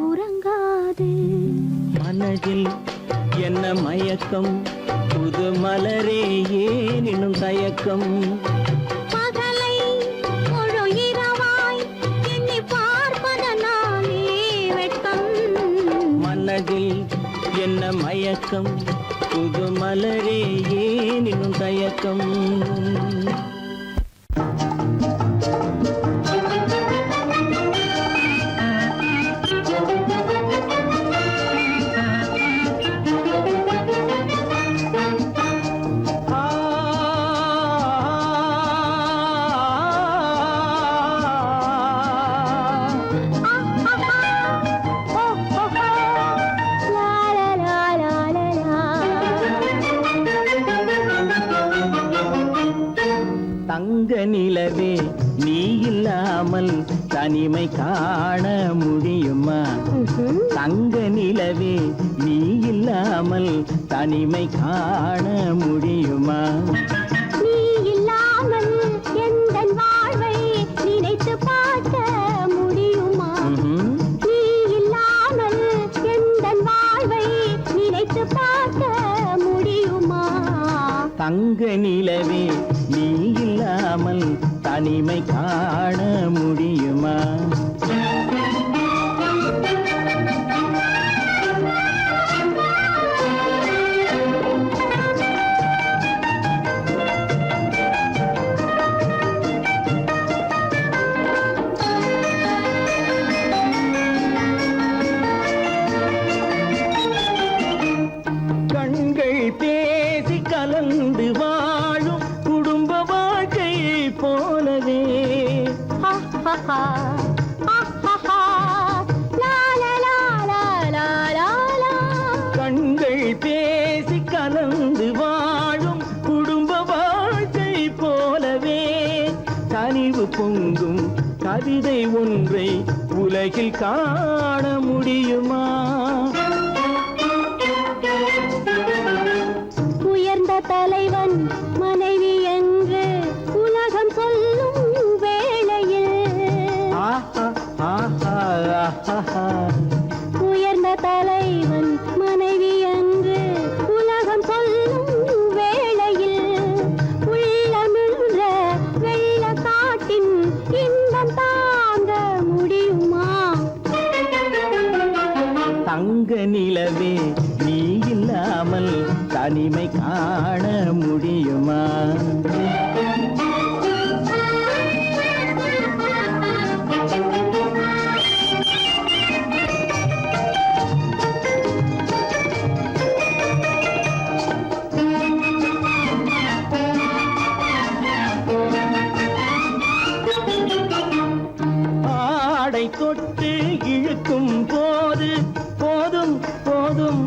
[SPEAKER 3] உறங்காதே
[SPEAKER 2] மனதில் என்ன மயக்கம் புது மலரே ஏன் இன்னும் தயக்கம்
[SPEAKER 3] பகலை முழு இரவாய் எண்ணி பார்ப்பதனாலே வெட்கம்
[SPEAKER 2] மனதில் என்ன மயக்கம் புது மலரே ஏன் இன்னும் தயக்கம் தங்க நிலவே நீ இல்லாமல் தனிமை காண முடியுமா தங்க நிலவே நீ இல்லாமல் தனிமை காண முடியுமா
[SPEAKER 3] நீ இல்லாமல் எந்தன் வாழ்வை நினைத்து பார்க்க முடியுமா நீ இல்லாமல் எந்தன் வாழ்வை நினைத்து பார்க்க முடியுமா
[SPEAKER 2] தங்க நிலவே நீ இல்லாமல் தனிமை காண முடியுமா? கண்கள் பேசி கலந்து வாழும் குடும்ப வாழ்க்கை போலவே கண்கள் பேசி கலந்து வாழும் குடும்ப வாழ்க்கை போலவே கனிவு பொங்கும் கவிதை ஒன்றை உலகில் காண முடியுமா?
[SPEAKER 3] உயர்ந்த தலைவன் மனைவி என்று உலகம் சொல்லும் வேளையில் உயர்ந்த தலைவன் மனைவி என்று உலகம் சொல்லும் வேளையில் உள்ளமிழ்ற வெள்ள காட்டின் இன்பம் தாங்க முடியுமா?
[SPEAKER 2] தங்க நிலவே நீ இல்லாமல் தனிமை காண முடியுமா? ஆடை தொட்டு இழுக்கும் போது போதும் போதும்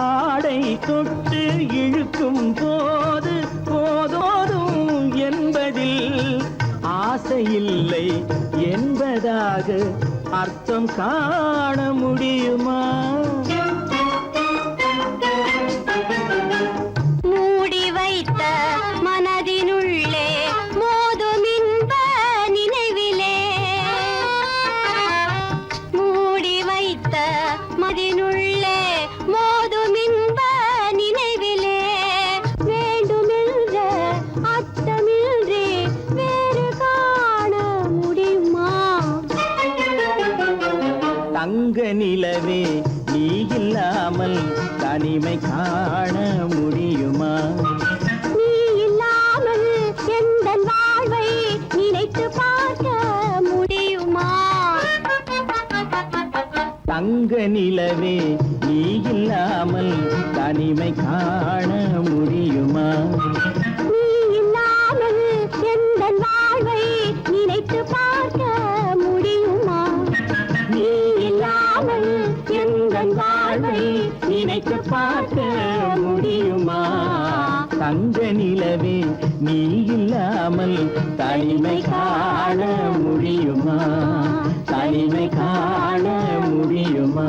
[SPEAKER 2] ஆடை தொட்டு இழுக்கும் போது போதோதும் என்பதில் ஆசையில்லை என்பதாக அர்த்தம் காண முடியுமா?
[SPEAKER 3] மூடி வைத்த மனதினுள்ளே மோதும் இன்ப நினைவிலே மூடி வைத்த மனதினுள்ளே மோதும் இன்ப நினைவிலே வேண்டுமென்ற அர்த்தமின்றி வேறு காண முடியுமா?
[SPEAKER 2] தங்க நிலவே நீ இல்லாமல் தனிமை காண முடியுமா?
[SPEAKER 3] நீ இல்லாமல் எந்தன் வாழ்வை நினைத்து பார்க்க முடியுமா?
[SPEAKER 2] தங்க நிலவே நீ இல்லாமல் தனிமை காண முடியுமா?
[SPEAKER 3] நீ இல்லாமல் எந்தன் வாழ்வை நினைத்து பார்க்க முடியுமா?
[SPEAKER 2] நீ இல்லாமல் எந்தன் வாழ்வை நினைத்து பார்க்க முடியுமா? தங்க நிலவே நீ இல்லாமல் தனிமை காண முடியுமா? தனிமை காண முடியுமா?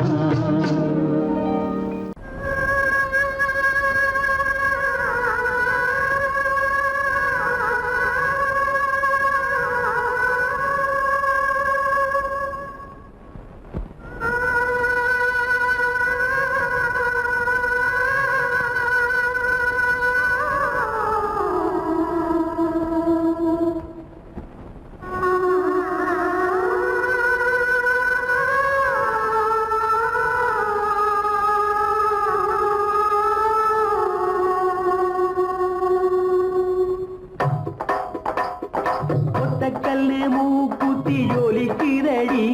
[SPEAKER 4] ஒத்தக்கல்லு மூக்குத்தி ஜொலிக்குதடி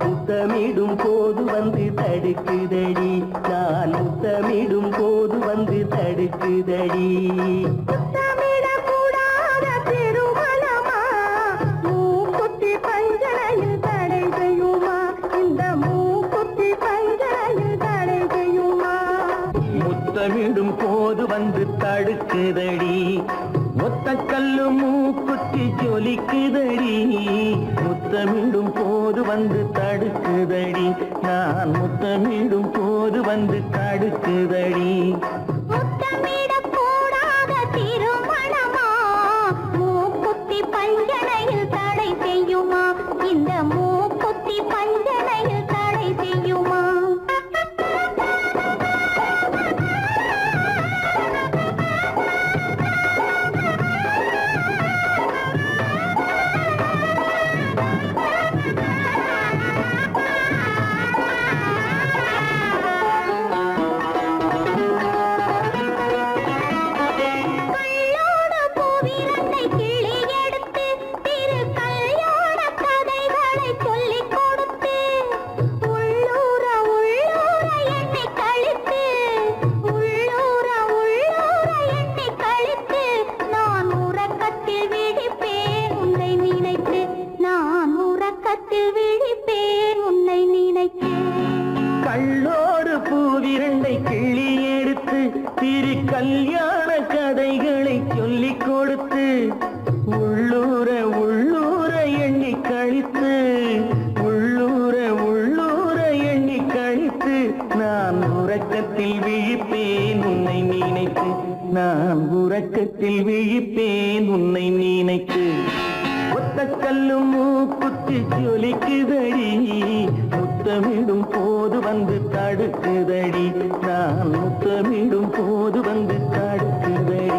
[SPEAKER 4] முத்தமிடும் போது வந்து தடுக்குதடி நான் முத்தமிடும் போது வந்து தடுக்குதடி
[SPEAKER 3] முத்தமிடக்கூடாத திருமணமா மூக்குத்தி பஞ்சனையில் தடை செய்யுமா? இந்த மூக்குத்தி பஞ்சனையில் தடை செய்யுமா?
[SPEAKER 2] முத்தமிடும் போது வந்து தடுக்குதடி ஒத்தக்கல்லு மூக்குத்தி ஜொலிக்குதடி முத்தமிடும் போது வந்து தடுக்குதடி நான் முத்தமிடும் போது வந்து தடுக்குதடி
[SPEAKER 3] முத்தமிடக்கூடாத திருமணமா மூக்குத்தி பஞ்சனையில் தடை செய்யுமா? இந்த மூக்குத்தி பஞ்சனையில் தடை செய்யுமா?
[SPEAKER 2] தூக்கத்தில் விழிப்பேன் உன்னை நினைத்து ஒத்த கல்லும் மூக்குத்தி ஜொலிக்குதடி முத்தமிடும் போது வந்து தடுக்குதடி நான் முத்தமிடும் போது வந்து தடுக்குதடி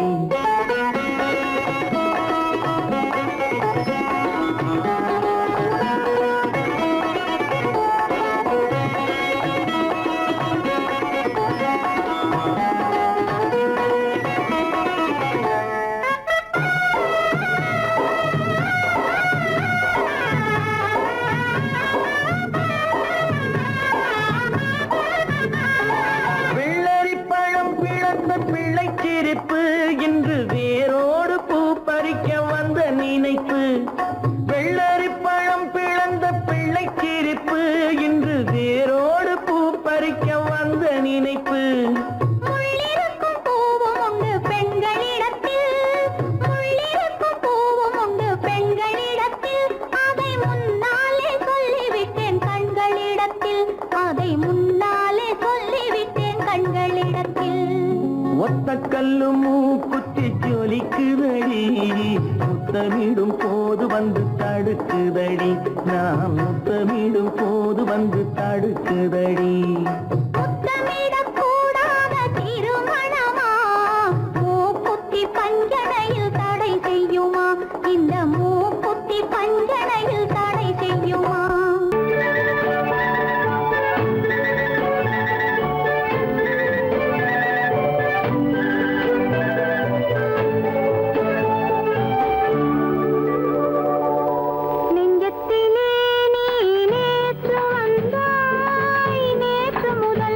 [SPEAKER 2] இன்று வேரோடு பூ பறிக்க வந்த நினைப்பு வெள்ளரி பழம் பிளந்த பிள்ளை சிரிப்பு இன்று வேரோடு பூ பறிக்க வந்த நினைப்பு
[SPEAKER 3] முள்ளிருக்கும் பூவும் உண்டு பெண்களிடத்தில் முள்ளிருக்கும் பூவும் உண்டு பெண்களிடத்தில் அதை முன்னாலே சொல்லிவிட்டேன் கண்களிடத்தில் அதை முன்னாலே சொல்லிவிட்டேன் கண்களிடத்தில்
[SPEAKER 2] ஒத்த கல்லு மூக்குத்தி ஜொலிக்குதடி முத்தமிடும் போது வந்து தடுக்குதடி நான் முத்தமிடும் போது வந்து தடுக்குதடி
[SPEAKER 3] முத்தமிடக்கூடாத திருமணமா மூக்குத்தி பஞ்சனையில் தடை செய்யுமா இந்த மூக்குத்தி பஞ்சனையில் தடை செய்யுமா நெஞ்சத்திலே நீ நேற்று வந்தாய் நேற்று முதல்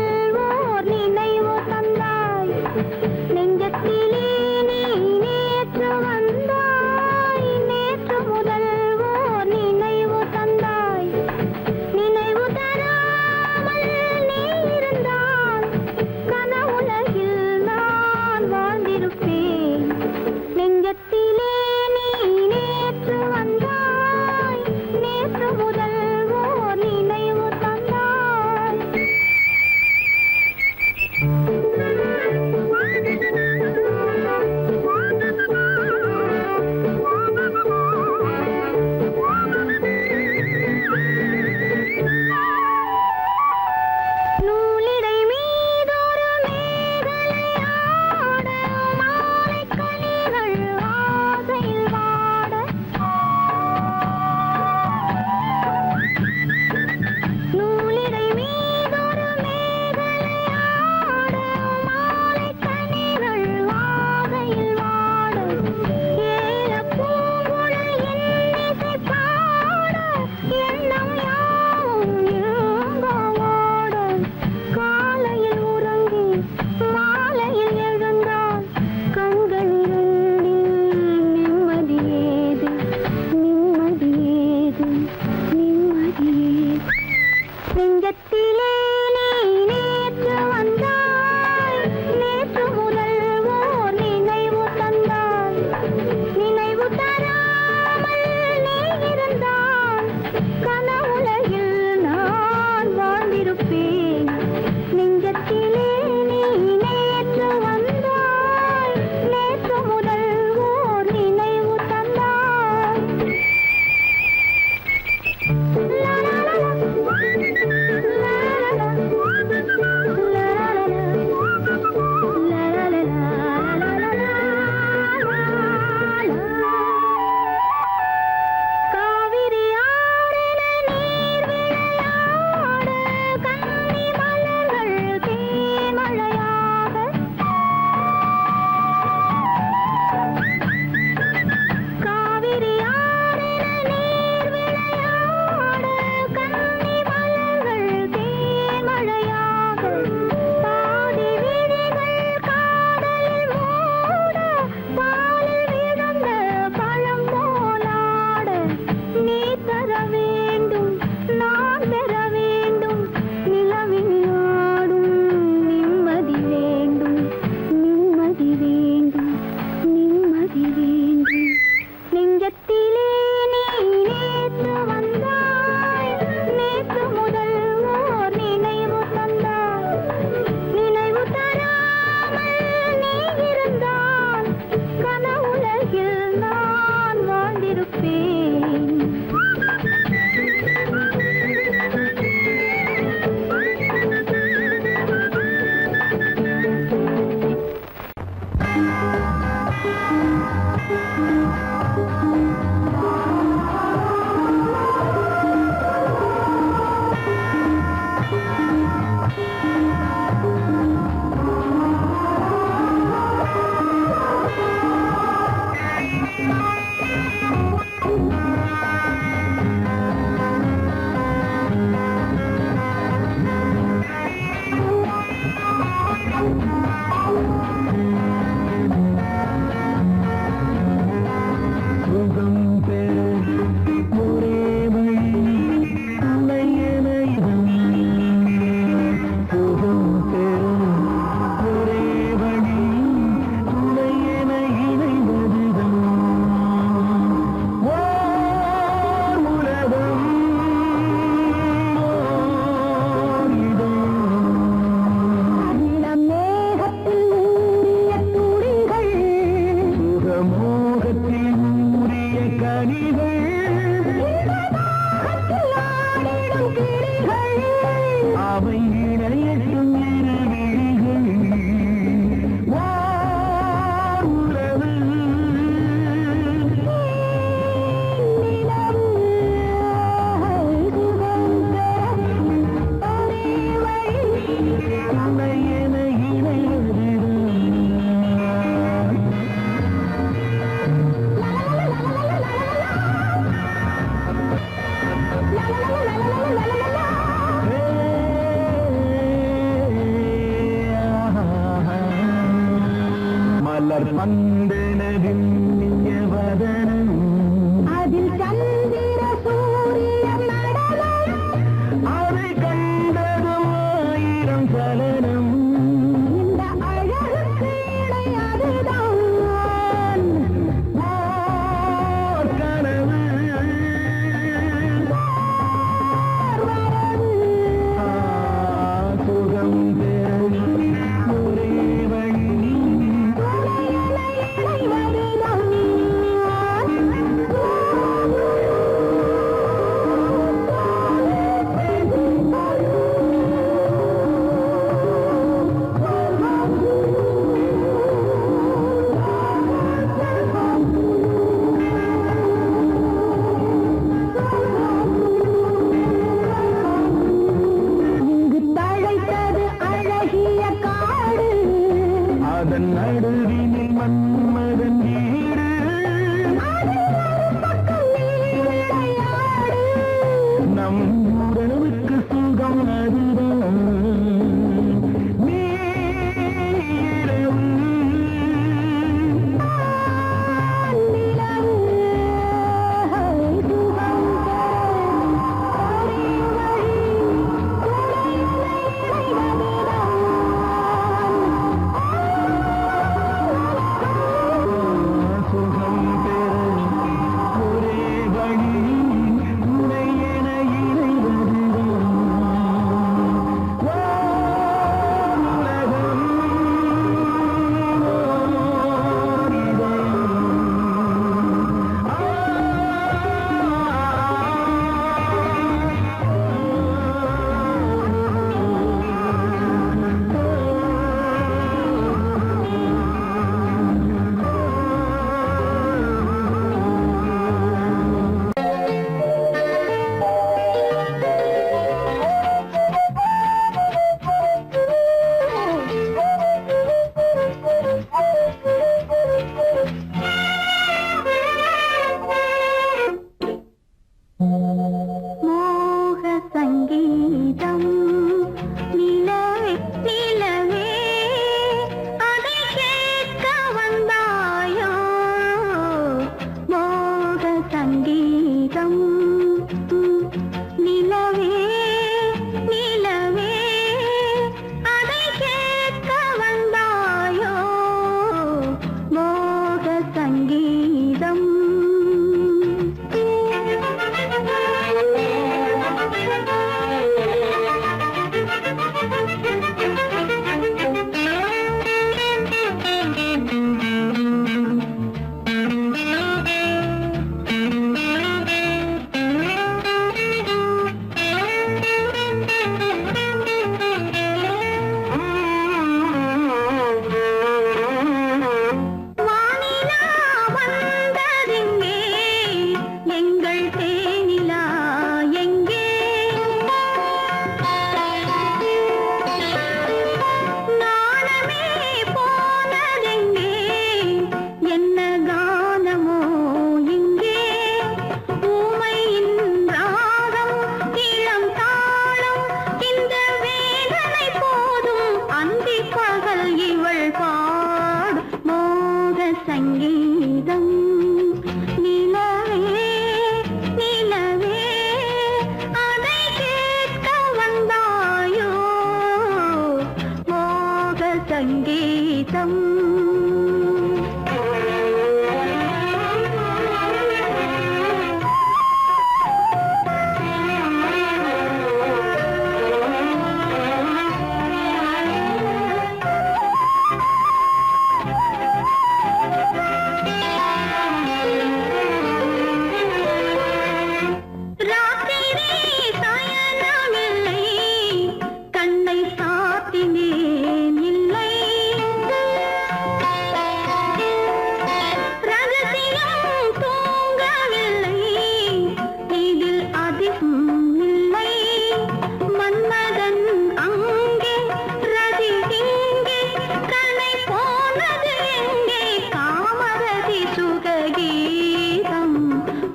[SPEAKER 3] கீதம்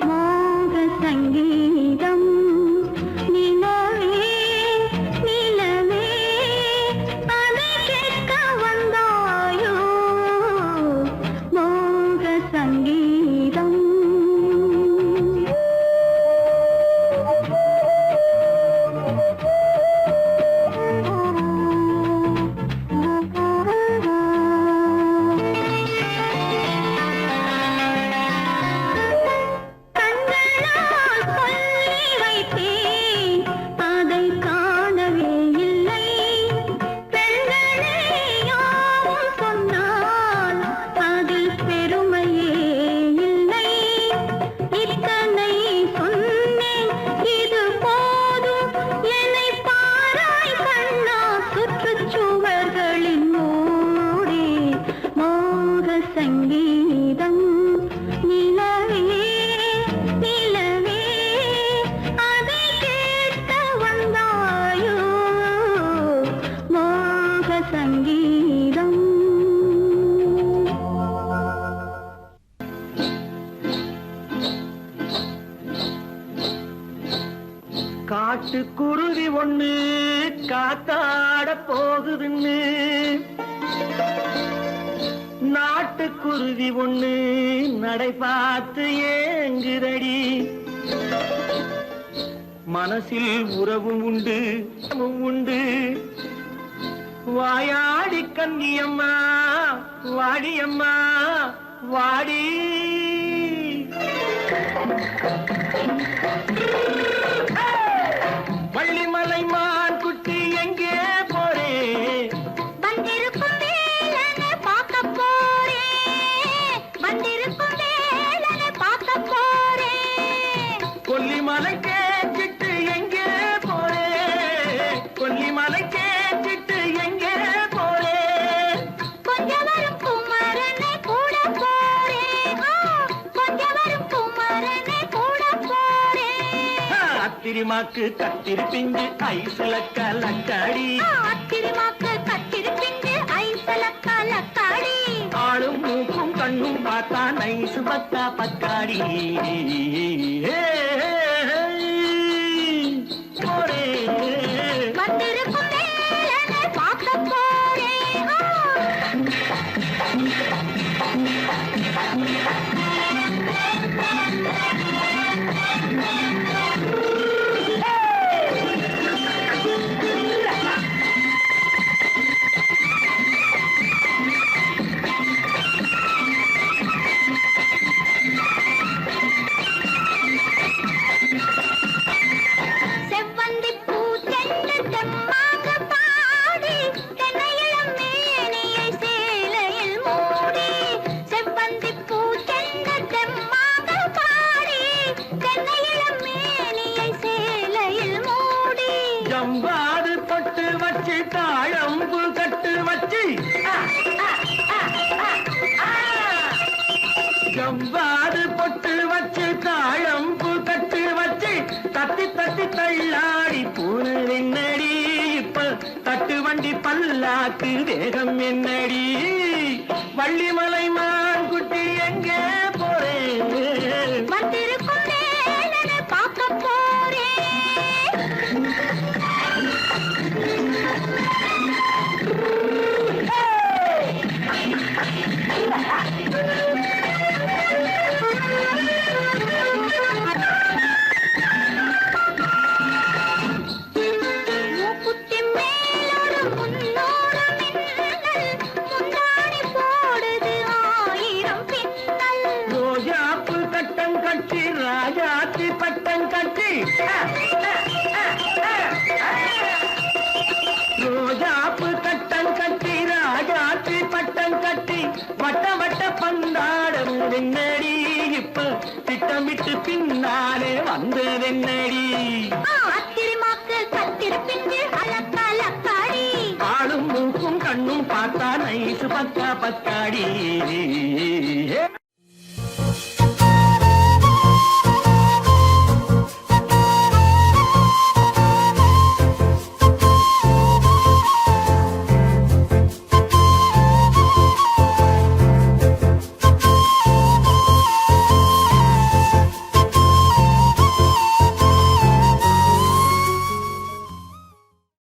[SPEAKER 3] மோக சங்கீதம் நிலவே நிலவே அதை கேட்க வந்தாயோ மோக சங்கீதம் கண்களால் சொல்லி வைத்தேன் அதை காணவே இல்லை பெண்களே யாவும் சொன்னால் அதில் பெருமையே இல்லை இத்தனை சொன்னேன் இது போதும் என்னை பாராய் கண்ணா சுற்றுச்சுவர்களின் மூடி மோக சங்கீதம் நிலவே நிலவே அதை கேட்க வந்தாயோ மோக சங்கீதம்
[SPEAKER 2] காட்டுக்குருவி ஒண்ணு காத்தாட போகுதுன்னு நாட்டுக்குருவி ஒண்ணு நடை பார்த்து ஏங்குதடி மனசில் உறவும் உண்டு உண்டு வாயாடி கன்னியம்மா வாடியம்மா வாடி வள்ளிமலை மான் குட்டி எங்கே போறே
[SPEAKER 3] வந்திருக்கும் வேலனை பார்க்க போறேன் வந்திருக்கும் வேலனை பார்க்க போறேன்
[SPEAKER 2] கொல்லிமலை கேட்டுட்டு எங்கே போறே கொல்லிமலை கேட்டுட்டு எங்கே போறே
[SPEAKER 3] கொஞ்சம் வரும் குமரனை கூட போறேன் கொஞ்சம் வரும் குமரனை கூட போறேன்
[SPEAKER 2] அத்திரிமாக்கு கத்திருப்பிஞ்சு ஐசுல கலக்காடி
[SPEAKER 3] அத்திரிமாக்கு கத்திருப்பிஞ்சு ஐசல கலக்காடி
[SPEAKER 2] ஆளும் மூக்கும் கண்ணும் பார்த்தா நைசு பத்தா பக்காடி போறே
[SPEAKER 3] வந்திருக்கும் வேலனை பார்க்க போறேன் செவ்வந்தி பூ செண்டு தெம்மாக பாடி தென்னையிளம் மேனியை சேலையில் மூடி செவ்வந்தி பூ செண்டு தெம்மாக பாடி தென்னையிளம் மேனியை சேலையில் மூடி
[SPEAKER 2] ஜம்பாது பொட்டு வச்சு தாழம்பு கட்டு வச்சு ஜம்பாது பொட்டு வச்சு தாழம்பு கட்டு வச்சு தட்டி தட்டி தள்ளாடி பூனு என்னடி இப்ப தட்டு வண்டி பல்லாக்கு வேகம் என்னடி வள்ளிமலை மான் குட்டி எங்கே போறேன்
[SPEAKER 3] வந்திருக்கும் வேலனை பார்க்க போறேன் மூக்குத்தி மேலோடு முன்னோடு மின்னல் முந்தாடி போடுது ஆயிரம் பின்னல்
[SPEAKER 2] ரோஜாப்பு கட்டம் கட்டி ராஜாத்தி பட்டம் கட்டி ரோஜாப்பு கட்டம் கட்டி ராஜாத்தி பட்டம் கட்டி வட்ட வட்ட பந்தாடம் என்னடி இப்ப திட்டமிட்டு பின்னாலே வந்ததென்னடி
[SPEAKER 3] அத்திரிமாக்கு கத்திருப்பிஞ்சு அலக்காடி
[SPEAKER 2] ஆளும் மூக்கும் கண்ணும் பார்த்தா நைசு பக்கா பத்தாடி